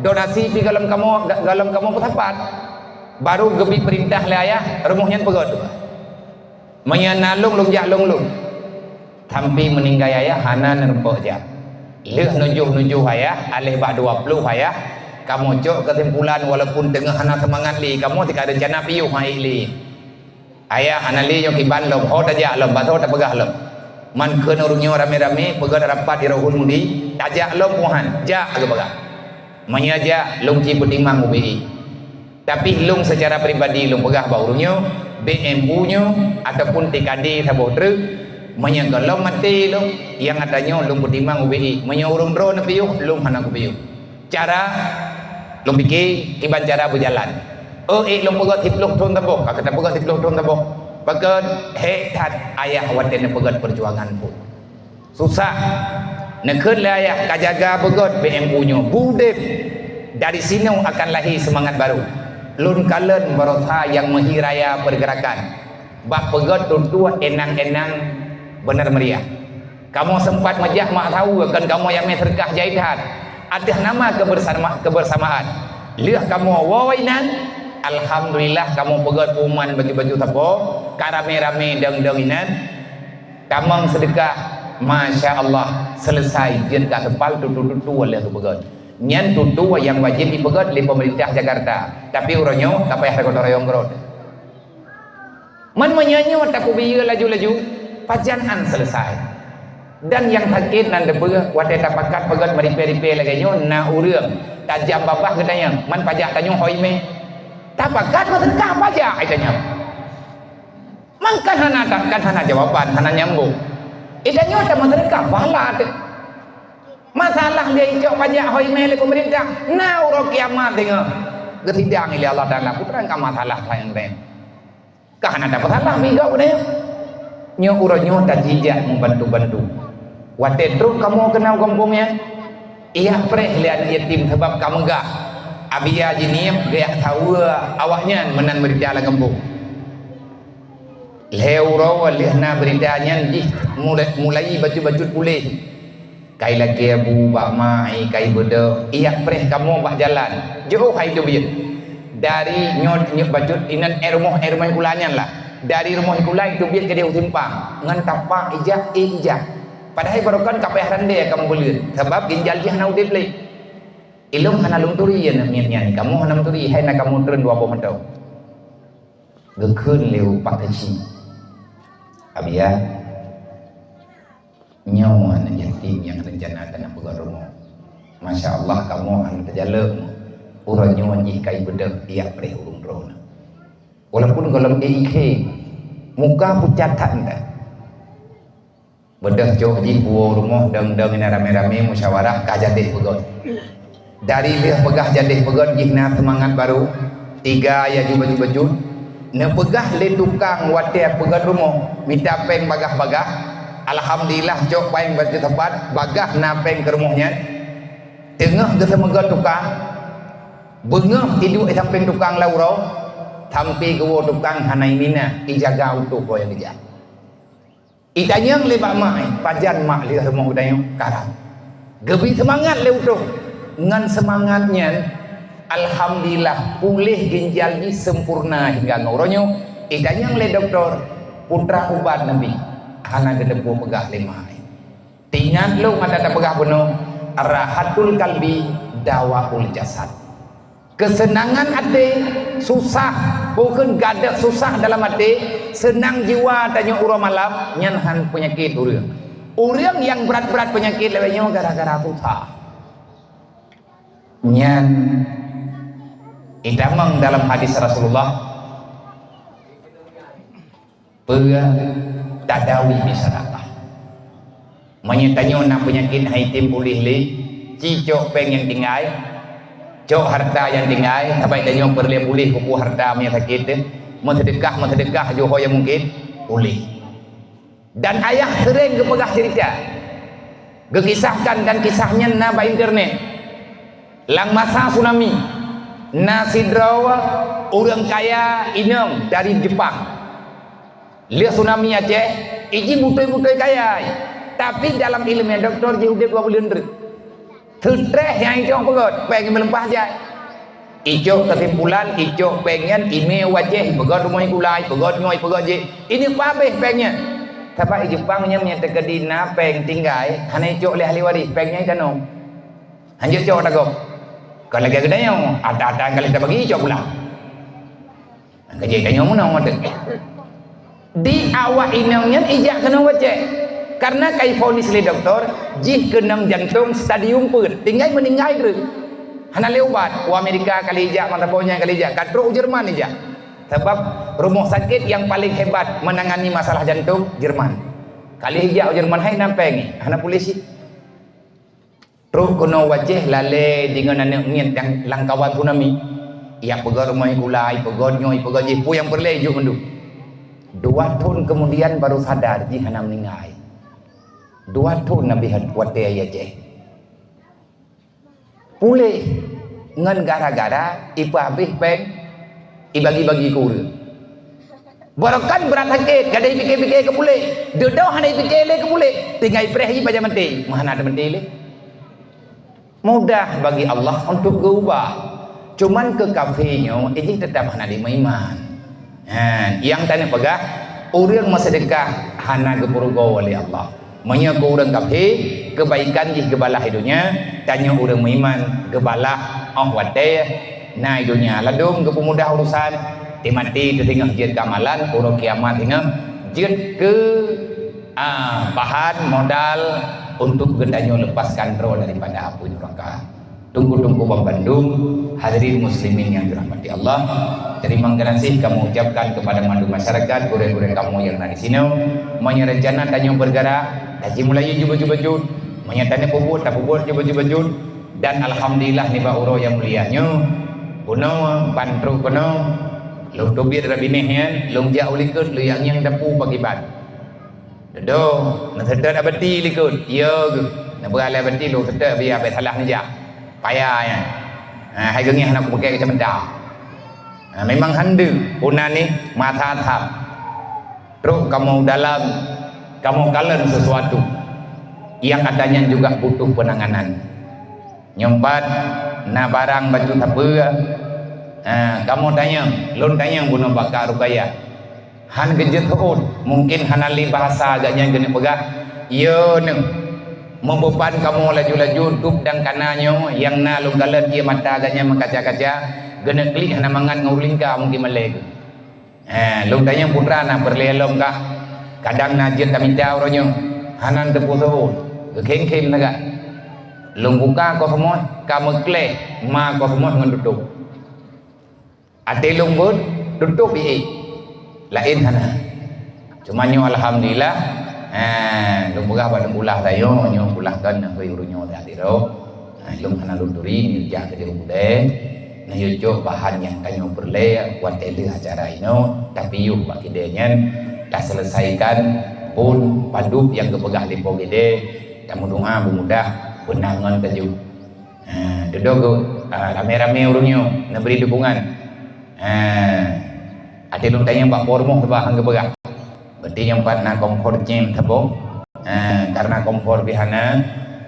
Donasi di galam kamu bertempat. Baru gebi perintah le ayah rumahnya pegat. Menyanalung lung jak lung. Tampi meninggal ayah hana nerempok aja. Leh nujuh ayah alih bak 20 ayah. Kamu cok kesimpulan walaupun tengah hana semangat li kamu tidak rencana piuh hai li. Ayah anali yang kiban lom ho tajak lom bato tak pegah lom man keun urungnya rame-rame pegah rapat di rohun mundi tajak lom puhan jak ke pegah menyaja lom ci betimang ubi tapi lom secara pribadi lom pegah ba urungnya BMU nya ataupun TKD saboh truk menyangka lom mati lom yang adanya lom betimang ubi menya urung dro na piuh lom hana ku piuh cara lom fikir kiban cara berjalan lom pegat hipluk thon tabok kata pegat hipluk thon tabok pegat tat ayah waten pegat perjuangan pun susah nekeun le ayah kajaga pegat BMU nya budep dari sini akan lahir semangat baru lun kalen barotha yang menghiraya pergerakan bak pegat tuntua enang-enang benar meriah kamu sempat majak mak tahu kan kamu yang serkah jahitan ada nama kebersamaan lihat kamu wawainan alhamdulillah kamu pegat uman baju-baju tapo karame-rame deng-denginan kamang sedekah Masya Allah selesai jen ka sepal tutu oleh tu pegat nyan tutu yang wajib dipegat oleh pemerintah Jakarta tapi uronyo tak payah rekod royong grod man menyanyi tak kubiya laju-laju pajanan selesai dan yang sakit nan depe wate tapakat pegat meripe-ripe lagi nyo na urang tajam babah katanya man pajak tanyo hoime tapakat bersedekah pajak itanya mangkan hana jawaban hana nyambung itanya ada bersedekah pahala masalah dia ijok pajak hoime le pemerintah na uro kiamat dengar getidang ile Allah Taala putrang ka masalah sayang rem ka hana dapat salah migau ne nyo uro nyo tajijak membantu-bantu wate truk kamu kenal kampungnya iya preh lihat yatim sebab kamu gak abia jinim gaya tahu awaknya menan berita la kampung leuro lehna beritanya di mulai baju-baju pulih kai lagi abu bak mai kai beda iya preh kamu bak jalan jauh hai tu biar dari nyot baju inan rumah kulanya lah dari rumah kulai tu biar ke dia utimpang ngan tapak ijak padahal barokan kapeh rande kamu beli sebab ginjal dia hana udip le ilung hana lung turi ya namanya ni kamu hana turi hai nak kamu turun 20 mentau gekeun leu pak kecil abia nyawa anak yatim yang rencana akan pegang rumah Masya Allah kamu hana terjaluk urang nyawa ni kai bedek dia pre urung drone walaupun kalau EIK muka pucatan dah bedah jauh ji buah rumah deng-deng ina rame-rame musyawarah kajadeh pegot dari dia pegah jadeh pegot jihna semangat baru 3 ya baju-baju ne pegah le tukang wate pegot rumah minta peng bagah-bagah alhamdulillah jok paeng baju tempat bagah na peng ke rumahnya tengah ke semegot tukang bengah tidur samping tukang laurau sampai ke tukang hanai mina ijaga untuk kau yang dijak itanya lebak mai pajan mak lihat rumah udayang karang gebi semangat le utuh ngan semangatnya alhamdulillah pulih ginjal di sempurna hingga ngauronyo itanya le doktor putra ubat nabi hana gedepo pegah lemai tingat lu mata tak pegah beno rahatul kalbi dawaul jasad. Kesenangan hati, susah, bukan gadak susah dalam hati, senang jiwa tanya urang malam, nyanhan penyakit urang. Urang yang berat-berat penyakit lewatnya gara-gara susah. Nyan idamang dalam hadis Rasulullah tadawi bisadaqah. Menyatanya nak penyakit haitim pulih li, cicok pengen tinggal, cok harta yang tinggal, sampai tanya perlu pulih kupu harta punya sakit, mensedekah johor yang mungkin pulih. Dan ayah sering kepegah cerita, gekisahkan dan kisahnya na ba internet. Lang masa tsunami, na sidrawa orang kaya inang dari Jepang. Lihat tsunami Aceh, iji butai-butai kaya. Tapi dalam ilmu doktor je udah 2 bulan tertreh yang icok pegot pengen melempah je. Icok kesimpulan icok pengen email wajah pegot rumah kulai pegot nyoi pegot je. Ini pabeh pengen. Tapi Jepangnya menyatakan dina peng tinggal hanya icok leh ahli waris pengnya tanong. Hanya icok takok. Kalau lagi gedanya ada kali kita bagi icok pula. Kerja tanya mana ada. Di awak inangnya ijak kena wajah. Karena kai vonis le doktor jih kenang jantung stadium pun tinggal meninggal tu hana lewat wa Amerika kali ijak mataponya kali ijak katro Jerman ijak sebab rumah sakit yang paling hebat menangani masalah jantung Jerman kali ijak Jerman hai nampeng hana polisi terus kena wajah lale dengan anak mian yang langkawan tsunami ia pegar rumah kulai pegar nyoi pegar jih pu yang perleju mendu 2 tahun kemudian baru sadar jih hana meninggal 2 tahun Nabi wate ya je. Pulih ngan gara-gara ipa habis peng ibagi-bagi kur. Barakan berat sakit, gadai fikir-fikir ke pulih. Dedah hana fikir le ke pulih. Tinggal preh ji baca menti. Mana ada menti le? Mudah bagi Allah untuk berubah. Cuman ke kafirnya ini tetap hana dimaiman. Yang tanya pegah orang masedekah hana gepurgo oleh Allah. Menyaku orang kafir kebaikan di gebalah hidupnya tanya orang beriman gebalah wate nah hidupnya ladung ke pemudah urusan mati tertinggal jid kamalan orang kiamat tinggal jid ke bahan modal untuk gendanya lepaskan roh daripada api neraka. Tunggu-tunggu Bang Bandung, hadirin muslimin yang dirahmati Allah. Terima kasih kamu ucapkan kepada mandu masyarakat, gure-gure kamu yang ada di sini. Menyerencana tanya bergerak, haji mulai jubah-jubah menyatakan puput, tak puput jubah-jubah dan alhamdulillah ni bauro yang mulianya. Kuno bantru kuno, long tubir rabinehnya, long jauh likut, lu yang dapu bagi ban. Dodo, nak sedar abadi likut, ya, nak beralih abadi lu sedar biar salah ni jah. Payahnya hai gengnya anak pakai macam dah memang handu punan ni mata thap terus kamu dalam kamu kalen sesuatu yang adanya juga butuh penanganan nyempat na barang baju apa kamu tanya lon tanya bunuh bakar rukaya han gejet hod mungkin hanali bahasa agaknya gini pegah ya ne membeban kamu laju-laju duk dan kanannya yang na lunggalan dia mata agaknya mengkaca-kaca gena klik hana mangan nguling ka mungkin melek lung tanya putra na perlelom ka kadang najit tamita orangnya hanan tepu-tepu keng-keng naga lung buka ko semua kamu klek ma ko semua dengan duduk ate lung bud duduk bi lain hana cuma nyo alhamdulillah lung pegah pada ulah tayo nyo ulah kan hoi urunyo tadi ro lung kana lunduri ni ja ke rumde na yo jo bahan yang tanyo perle buat tele acara ino tapi yu bagi denyen dah selesaikan pun padup yang kepegah lipo gede tamu dunga mudah benangan keju dedo rame-rame urunyo na beri dukungan ate lung tanya Pak Pormo bahan kepegah berarti yang empat na kompor jem tabung karena kompor bihana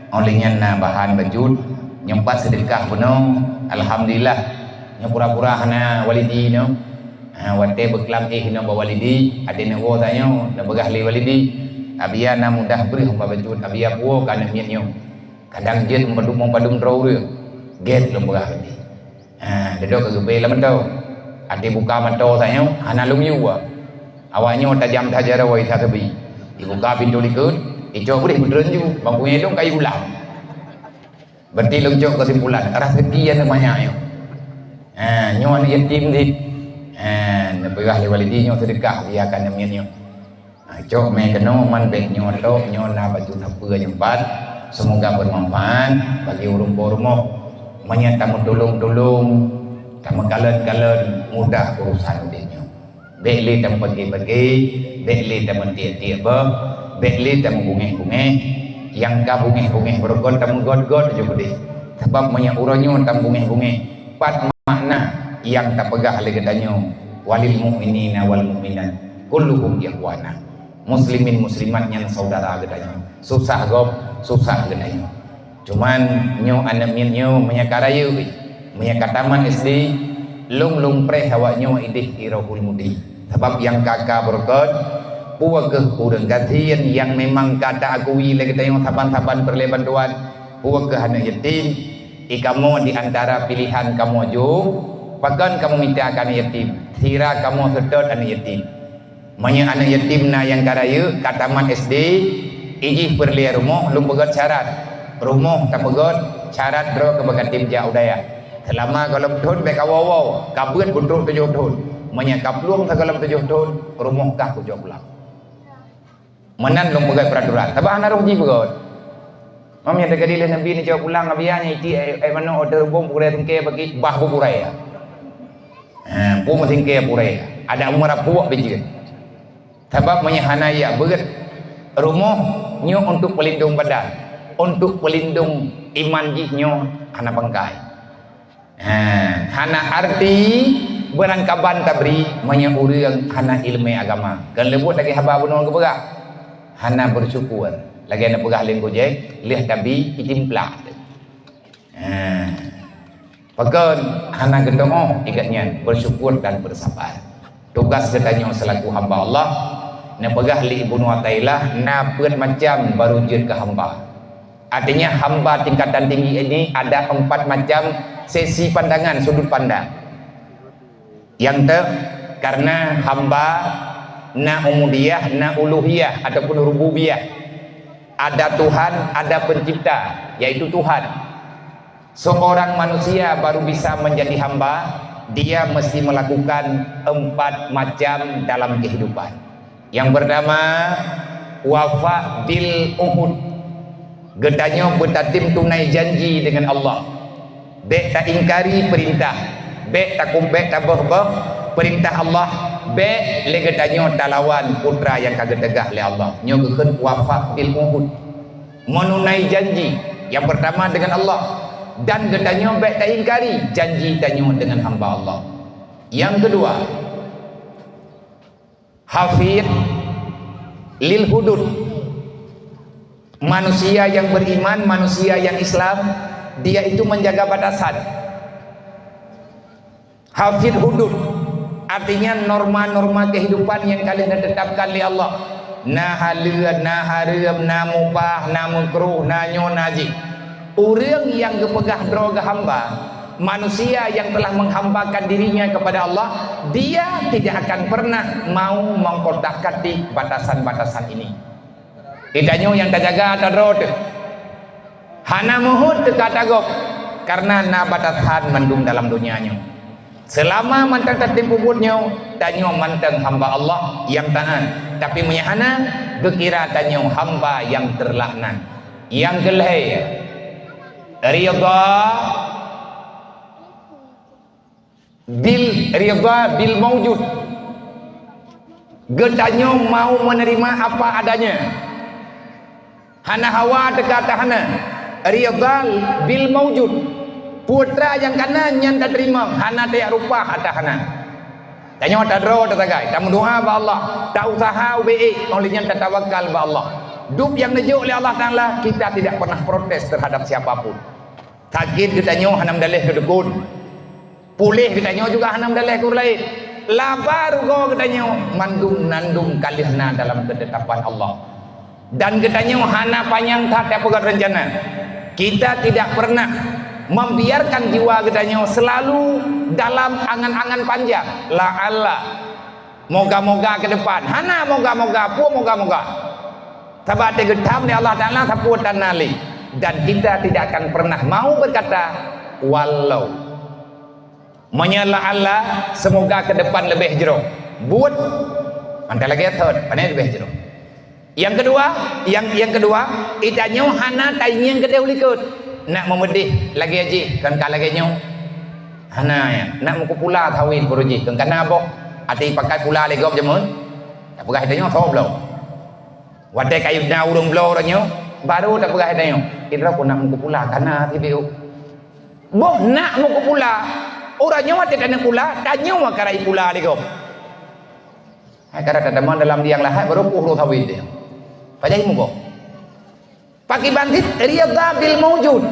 olehnya na bahan bajut yang empat sedekah penuh alhamdulillah yang pura-pura hana walidi no wate beklam no walidi ada na wo tanya na begah li walidi abia na mudah beri hamba bajut abia puo kana mienyo kadang jet mempadum terau dia get lembah ni dedok ke gebe lah mentau ade buka mata saya hana lumyu awaknya tajam tajara wai thabi dibuka pintu likut ijo boleh berdrenju bangkunya dong kayu ulang berarti lengcok kesimpulan rezeki yang banyak nyo ni yatim di nepegah le walidi nyo sedekah dia akan namian nyo cok me keno man bek nyo tok nyo na baju thapa nyempat semoga bermanfaat bagi urung-urung menyatamu tolong tamu kalen mudah urusan dia bekli tam pergi bekli tam tiap-tiap bekli tam bungeh yang ka bungeh bergon tam god je budi sebab banyak uranyo tam bungeh pat makna yang tak pegah le katanya walil mu'minina wal mu'minat kulluhum ikhwana muslimin muslimat yang saudara katanya susah katanya cuman nyo anak nyo menyakaraya menyakataman SD lung pre awak nyo idih irahul mudi sebab yang kakak berkot puak ke urang gantian yang memang kata akui lagi tayong saban-saban perleban tuan puak ke anak yatim kamu di antara pilihan kamu jo pakan kamu minta akan yatim sira kamu sedot anak yatim manya anak yatim na yang karaya kataman SD ijih perliar rumah lung pegat syarat rumah tak pegot syarat bro kebaga tim jauh daya selama kalau betul baik awal kabut bunduk 7 tahun menyakap luang segala 7 tahun rumah kah ku jauh pulang menan long pegat peraturan tapi anak roh ji pegot mam yang dekat dia nabi ni jauh pulang nabianya iti mana order bom purai tingke bagi bah purai bom tingke purai ada umur puak biji sebab menyahana ya begat rumah nyo untuk pelindung badan untuk pelindung iman jihnya hana bangkai hana arti berangkaban tabri manya urang hana ilmu agama kan lebut lagi haba bunong kepegah hana bersyukur lagi ana pegah ling gojek lih tabi itimplak pakan hana gendong igatnya bersyukur dan bersabar tugas katanya selaku hamba Allah na pegah li ibnu atailah na peun macam baru jeut ke hamba. Artinya hamba tingkatan tinggi ini ada 4 macam sesi pandangan, sudut pandang. Yang karena hamba na umudiyah, na uluhiyah ataupun rububiyah. Ada Tuhan, ada pencipta, yaitu Tuhan. Seorang manusia baru bisa menjadi hamba, dia mesti melakukan 4 macam dalam kehidupan. Yang pertama, wafa bil uhud. Gedanya bertatim tunai janji dengan Allah. Bek tak ingkari perintah. Bek tak kumbek tak berbeh perintah Allah. Bek le gedanya tak lawan putra yang kagak tegah le Allah. Nyo gekeun wafa bil uhud. Menunai janji. Yang pertama dengan Allah. Dan gedanya bek tak ingkari janji tanyo dengan hamba Allah. Yang kedua, hafid lil hudud. Manusia yang beriman, manusia yang Islam, dia itu menjaga batasan. Hafid hudud artinya norma-norma kehidupan yang kalian tetapkan oleh Allah. Na haleuan, na haram, na mubah, na makruh, na nyo najis. Orang yang kepegah droga hamba, manusia yang telah menghambakan dirinya kepada Allah, dia tidak akan pernah mau mengkotak-katik batasan-batasan ini. Tidaknya yang terjaga terrot hana muhud tekatagok karena na batasan mendung dalam dunianya. Selama mantang tertim puputnya tanyo mantang hamba Allah yang taat, tapi menyahana gekira tanyo hamba yang terlaknat. Yang kelai ridha bil maujud. Getanyo mau menerima apa adanya. Hana hawa dekata hana ridal bil maujud. Putra yang kanan yang tak terima hana tak rupa ada hana. Tanya tak dro tak tagai. Tak doa ba Allah, tak usaha baik olehnya tak tawakal ba Allah. Duk yang najuk oleh Allah Taala, kita tidak pernah protes terhadap siapapun. Sakit katanya hanam dalih kedekun. Pulih katanya juga hanam dalih kur lain. Labar go katanya mandung nandung kalihna dalam ketetapan Allah. Dan katanya hana panjang tak pegat rencana. Kita tidak pernah membiarkan jiwa kita selalu dalam angan-angan panjang. La'alla, moga-moga ke depan. Hana moga-moga, pu moga-moga. Tabat getam ni Allah Ta'ala sapu tanali. Dan kita tidak akan pernah mau berkata walau. Menyala Allah, semoga ke depan lebih jeruk. Buat antara lagi third, pandai lebih jeruk. Yang kedua, itanya hana tanya ke dia ulikut. Nak memedih lagi aji, kan lagi nyu. Hana ya, nak muku pula tawin beruji, kan kana boh. Ati pakai pula lagi gom jemun. Tak pegah itanya so belum. Wadai kayu na urung blow ranyo, baru tak pegah itanya. Ira pun nak muku pula kana tibiu. Boh nak muku pula. Orangnya mati tanya pula, tanya makarai pula lagi gom. Karena teman dalam diang lahat baru puhru tawin dia. Pajai mugo. Pagi bandit riyadha bil mawjud.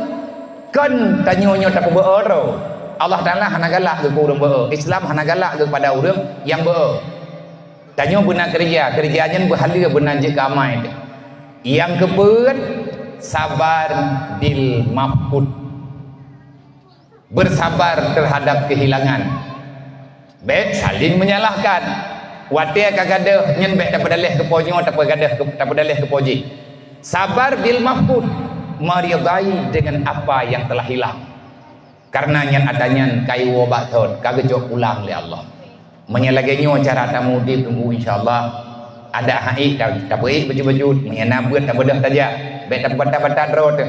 Kan tanyonya tak beero. Allah Taala hana galak ke urang beero. Islam hana galak kepada urang yang beero. Tanyo benar kerjanya berhala benar je kamai. Yang keempat, sabar bil mafqud. Bersabar terhadap kehilangan. Baik saling menyalahkan. Watia kagada nyen baik tak pedalih ke ponyo tak pedalih ke poji. Sabar bil mafqud, meridai dengan apa yang telah hilang. Karena nyen adanya kayu baton kagejok ulang oleh Allah. Menyalagenyo cara tamu di tunggu insyaallah ada haik tak baik baju-baju menyana buat tak bedah saja. Baik tak bata-bata drot.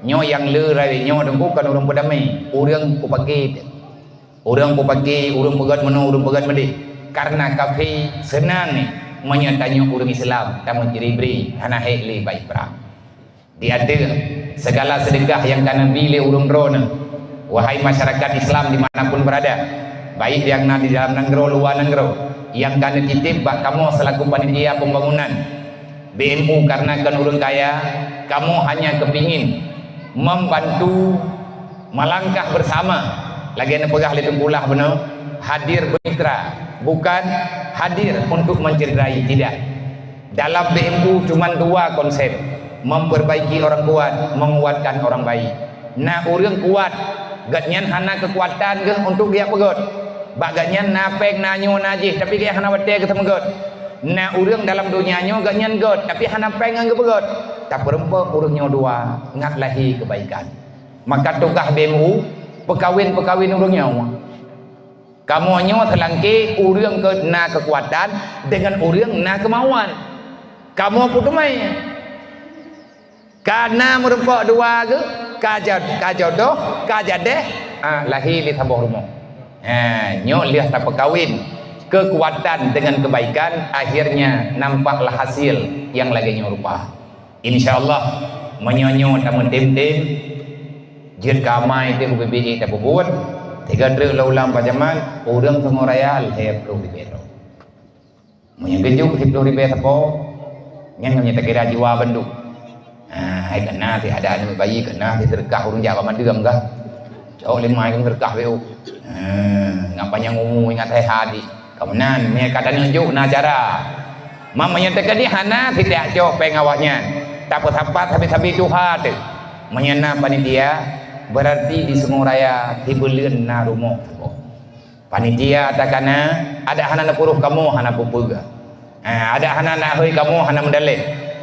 Nyo yang lerai nyo tunggu kan urang berdamai. Urang ku pagi. Urang ku pagi, urang pegat meno, urang pegat medi. Karena kafir senang ni menyatanya urang Islam tamu jiribri hana heli baik perang. Dia ada segala sedekah yang kana bile urang drone. Wahai masyarakat Islam dimanapun berada, baik yang di dalam negeri luar negeri, yang kana titip bak kamu selaku panitia pembangunan BMU karena kan urang kaya, kamu hanya kepingin membantu melangkah bersama. Lagi anda pegah litung pulah benar, hadir bermitra, bukan hadir untuk mencederai, tidak. Dalam BMU cuma dua konsep, memperbaiki orang kuat, menguatkan orang baik. Nah orang kuat gatnyan hana kekuatan ke untuk dia pegot, bagatnyan napeng nanyo najih tapi dia hana wate ke temegot. Nah orang dalam dunianya gatnyan got tapi hana pengang ke pegot. Tak perempuan orangnya dua ngat lahi kebaikan. Maka tukah BMU pekawin orangnya. Kamu hanya terlangki urang ke na kekuatan dengan urang na kemauan. Kamu putumai. Karena merupakan dua ke kajodoh, kajadeh, lahir di tabung rumah. Nyok lihat tak perkawin. Kekuatan dengan kebaikan akhirnya nampaklah hasil yang lagi nyorupa. InsyaAllah menyonyo tamu tim-tim jir kamai tim BBI tak buat. Tiga truk laulam pajaman urang pengoraya alhep lu ribero. Menyegejuk hip lu ribero po. Nyan tak kira jiwa banduk. Hai kena ti ada anu bayi kena ti sedekah urang jawa mandem kah. Jauh lima yang sedekah weu. Ngapanya ngumu ingat hai hadi. Kemenan me kata nunjuk na cara. Mamanya tekadi hana tidak jauh pengawaknya. Tak apa-apa tapi Tuhan tu. Menyana panitia berarti di semua raya tibuleun na rumo. Panitia takana ada hana na puruh kamu hana pupuga. Ada hana na heuy kamu hana mendale.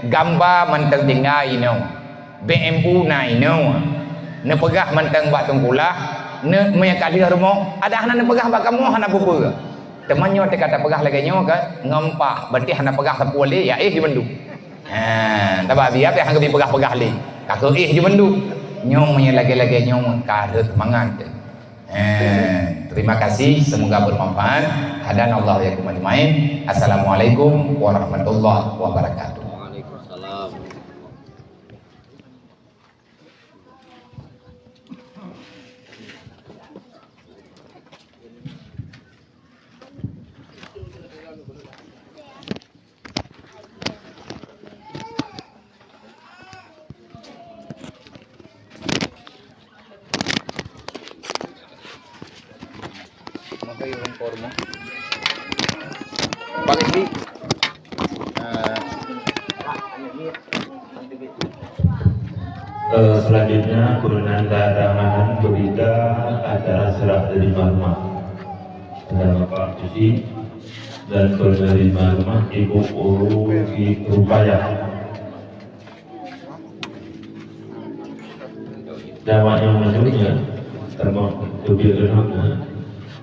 Gamba manteng tinggai no. BMU nai no. Ne pegah manteng bak tungkulah, ne meyakadi rumo, ada hana ne pegah bak kamu hana pupuga. Temannya kata pegah lagi nyo kan ngempah berarti hana pegah sepule ya di bendu. Tabak biar yang lebih pegah-pegah li. Kakak di bendu. Nyong lagi-lagi nyong kada semangat. Terima kasih, semoga bermanfaat. Hadan Allah ya kumain. Assalamualaikum warahmatullahi wabarakatuh.
Waalaikumsalam.
Selanjutnya penandatanganan berita acara serah terima rumah kepada Bapak Cuci dan penerima rumah Ibu Urugi Rupaya. Jawab yang majunya termasuk kebiasaan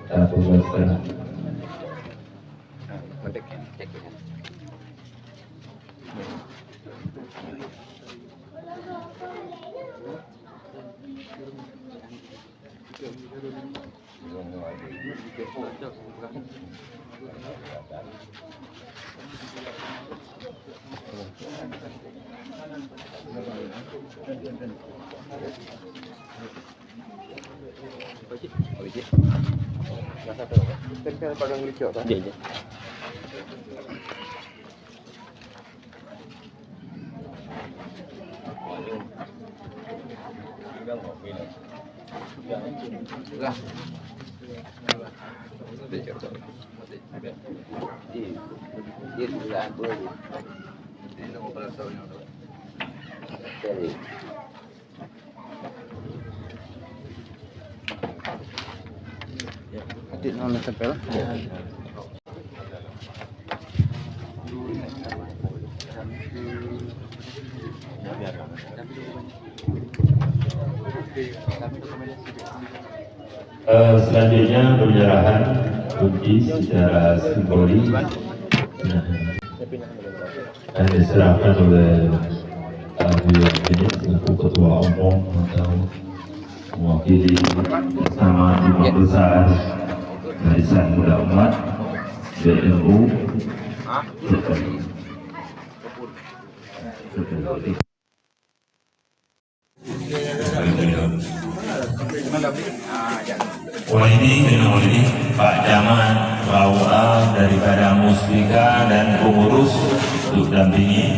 dan pembahasan. Selanjutnya penyerahan kunci secara simbolis dan diserahkan oleh ini selaku ketua umum atau mewakili bersama Imam Besar Barisan Muda Umat BNU. Ini Pak Jaman Bawa daripada Muslika dan pengurus untuk dampingi.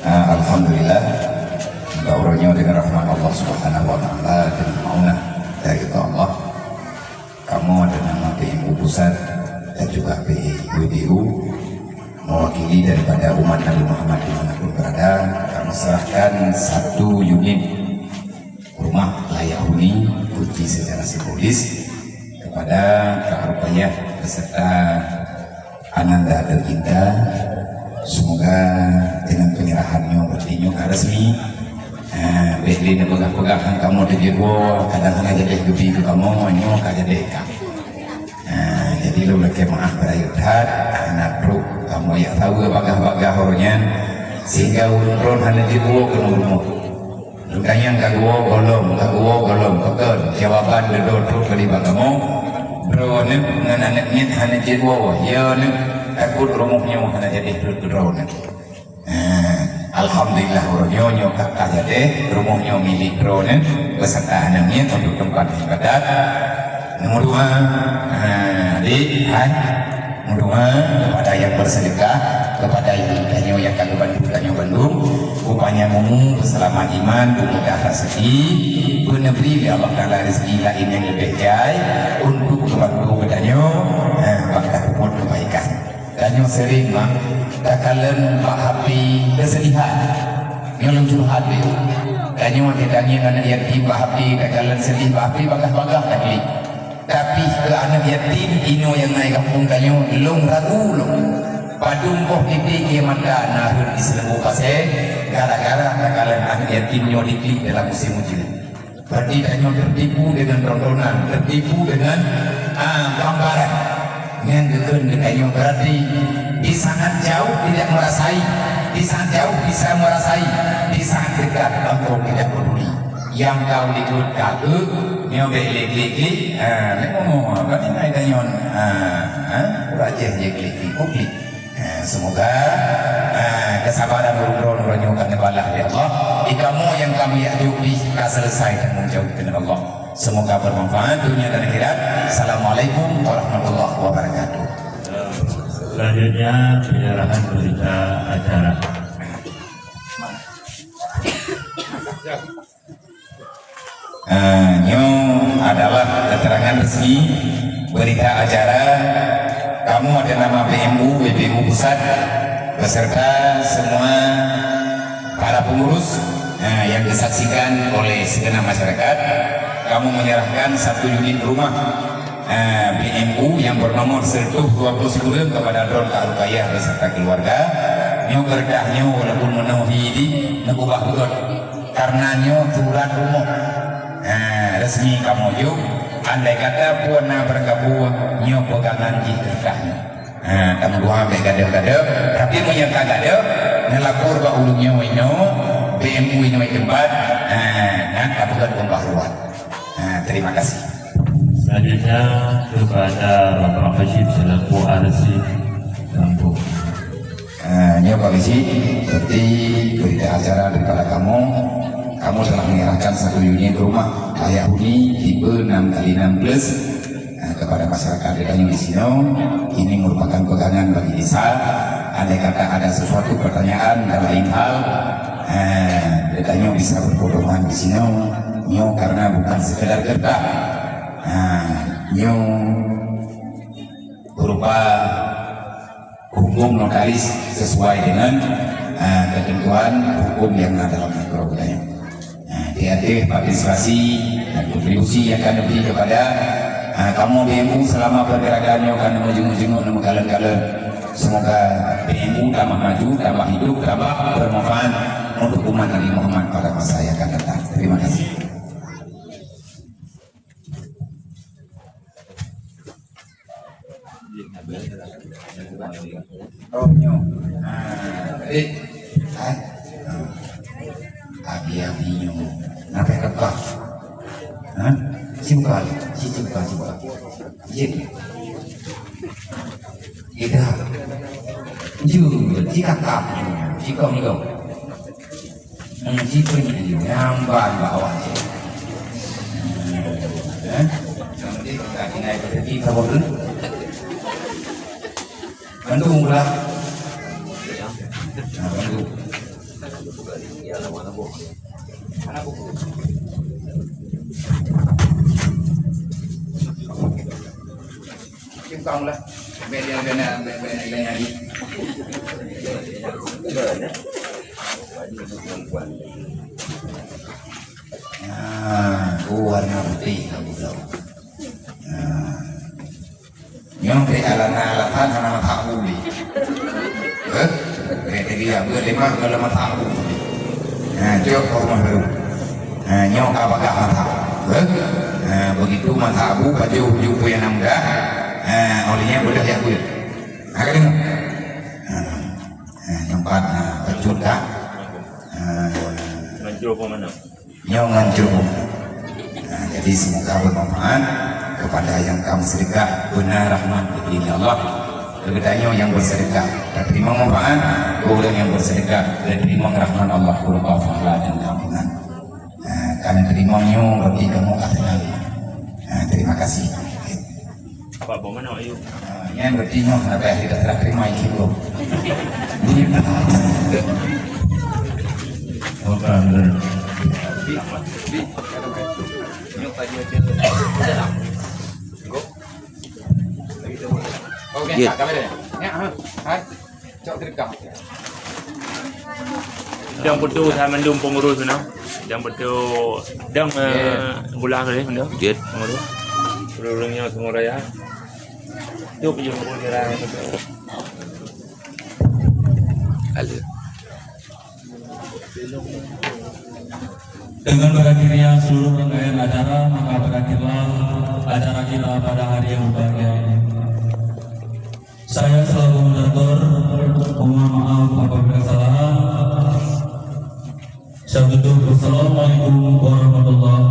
Alhamdulillah, Baurnya dengan rahmat Allah Subhanahu wa Ta'ala dan maunah dari Allah, kamu ada nama PMU Pusat dan juga PIUDU mewakili daripada umat Nabi Muhammad dimanapun berada, kami serahkan 1 unit rumah layak huni kunci secara simbolis kepada Kak Rupayah beserta Ananda dan Indah. Semoga dengan penyerahannya bertinyu ke resmi, bedli pegang-pegang kamu di jiwa, kadang-kadang jadi lebih ke kamu, nyo kaja deka. Jadi lu lagi maaf berayutat, anak bro kamu ya tahu bagah-bagah hornya, sehingga urun hanya jiwa ke nurmu. Lukanya kagua golom, kekal jawaban dodot ke di bagamu, bro nih nganaknya hanya jiwa, ya nih. Aku rumahnya mana jadi drone. Alhamdulillah orangnya kakak jadi rumahnya milik drone beserta anaknya untuk tempat ibadat. Nomor 2, nomor 2 kepada yang bersedekah, kepada yang kagak Bandung, upanya mumu berselamat iman, bermudah rezeki, bernebri Allah Taala rezeki lain yang lebih jaya untuk kebantu kedanyo, bakal umur kebaikan. Danyo sering mah kakalan Pak Hapi kesedihan yang curhat dia. Danyo ditanya anak yatim Pak Hapi kakalan sedih Pak Hapi bagah-bagah tadi. Tapi ke anak yatim ino yang naik kampung danyo long ragu long. Padung koh pipi mata nahur di selenggu pasir gara-gara kakalan anak yatimnya diklik dalam musim ujian. Berarti danyo tertipu dengan rondonan, tertipu dengan gambaran. Yang dengan berarti di sangat jauh tidak merasai, di sangat jauh bisa merasai, di sangat dekat engkau tidak peduli. Yang kau ikut kagak, nyobe klik, ngomong apa ini ada nyon, rajin je klik. Semoga kesabaran urun nyukan kebalah ya Allah. Ikamu yang kami yajubi selesai dan menjauhkan Allah. Semoga bermanfaat dunia dan akhirat. Assalamualaikum warahmatullahi wabarakatuh.
Selanjutnya penyerahan berita acara.
Nyo adalah keterangan resmi berita acara kamu ada nama BMU Pusat beserta semua para pengurus yang disaksikan oleh segenap masyarakat. Kamu menyerahkan 1 unit rumah BMU yang bernomor 129 kepada Drone Kak Rukayah beserta keluarga. Nyo berdahnya walaupun memenuhi di negubah bukan karena nyo turan rumah resmi kamu yuk. Andai kata puana bergabung nyo pegangan di kertahnya kamu dua begade-gade tapi punya kagade ngelapor ba ulungnya wino BMU ini tempat nah kabukan pembaharuan. Terima kasih.
Selanjutnya kepada Bapak Hashim selaku arsip Lampung.
Ini Pak Bisi, seperti berita acara daripada kamu telah menyerahkan 1 unit rumah layak huni tipe 6x6+ kepada masyarakat Dedanyo di sini. Ini merupakan pegangan bagi desa. Andai kata ada sesuatu pertanyaan dan lain hal, Dedanyo bisa berpedoman di sini. Nyo karena bukan sekedar kertas, nyo berupa hukum notaris sesuai dengan ketentuan hukum yang ada dalam negara budaya. Diatif partisipasi dan kontribusi yang akan diberi kepada kamu BMU selama pergerakannya akan menjenguk-jenguk dan mengkalen-kalen. Semoga BMU tambah maju, tambah hidup, tambah bermanfaat untuk umat Nabi Muhammad pada masa yang akan datang. Terima kasih. Oh, nyo. Abi nyo. Napa kata? Simpan. Jadi. Kita. Jika kamu, jika kau. Jika ni nyamban bawah je. Nanti kita naik ke tepi kabur. Bandung lah. Bandung. Cium lah. Benar ni. Warna putih kamu tahu. Yang alat-alatan nama tahu ni. Dia berlemah kalau tahu. Jauh rumah baru. Nyok apakah mata? Begitu mata abu baju jumpa yang namda. Olehnya boleh ya bu. Agak dengar. Nyempat pecut dah.
Ngancur ke mana?
Nyok ngancur. Jadi semoga bermanfaat kepada yang kamu sedekah benar rahmat dari Allah. Kebetulannya yang bersedekah dan terima manfaat, kemudian yang bersedekah dan terima rahmat Allah berupa pahala dan ampunan. Karena terimanya berarti kamu akan terima kasih.
Pak bawa mana ayo?
Yang berarti nyo kenapa tidak terima itu bro?
Bapak
Okey, kamera. Ya, hai. Cok direkam.
Yang betul saya mendung pengurus mana? Yang betul dang bulan ni mana?
Jet.
Pengurus. Perulungnya semua raya. Itu punya pengurus raya betul.
Ada.
Dengan berakhirnya seluruh rangkaian acara, maka berakhirlah acara kita pada hari yang berbahagia ini. Saya selaku moderator, mohon maaf apabila kesalahan. Assalamualaikum warahmatullahi wabarakatuh.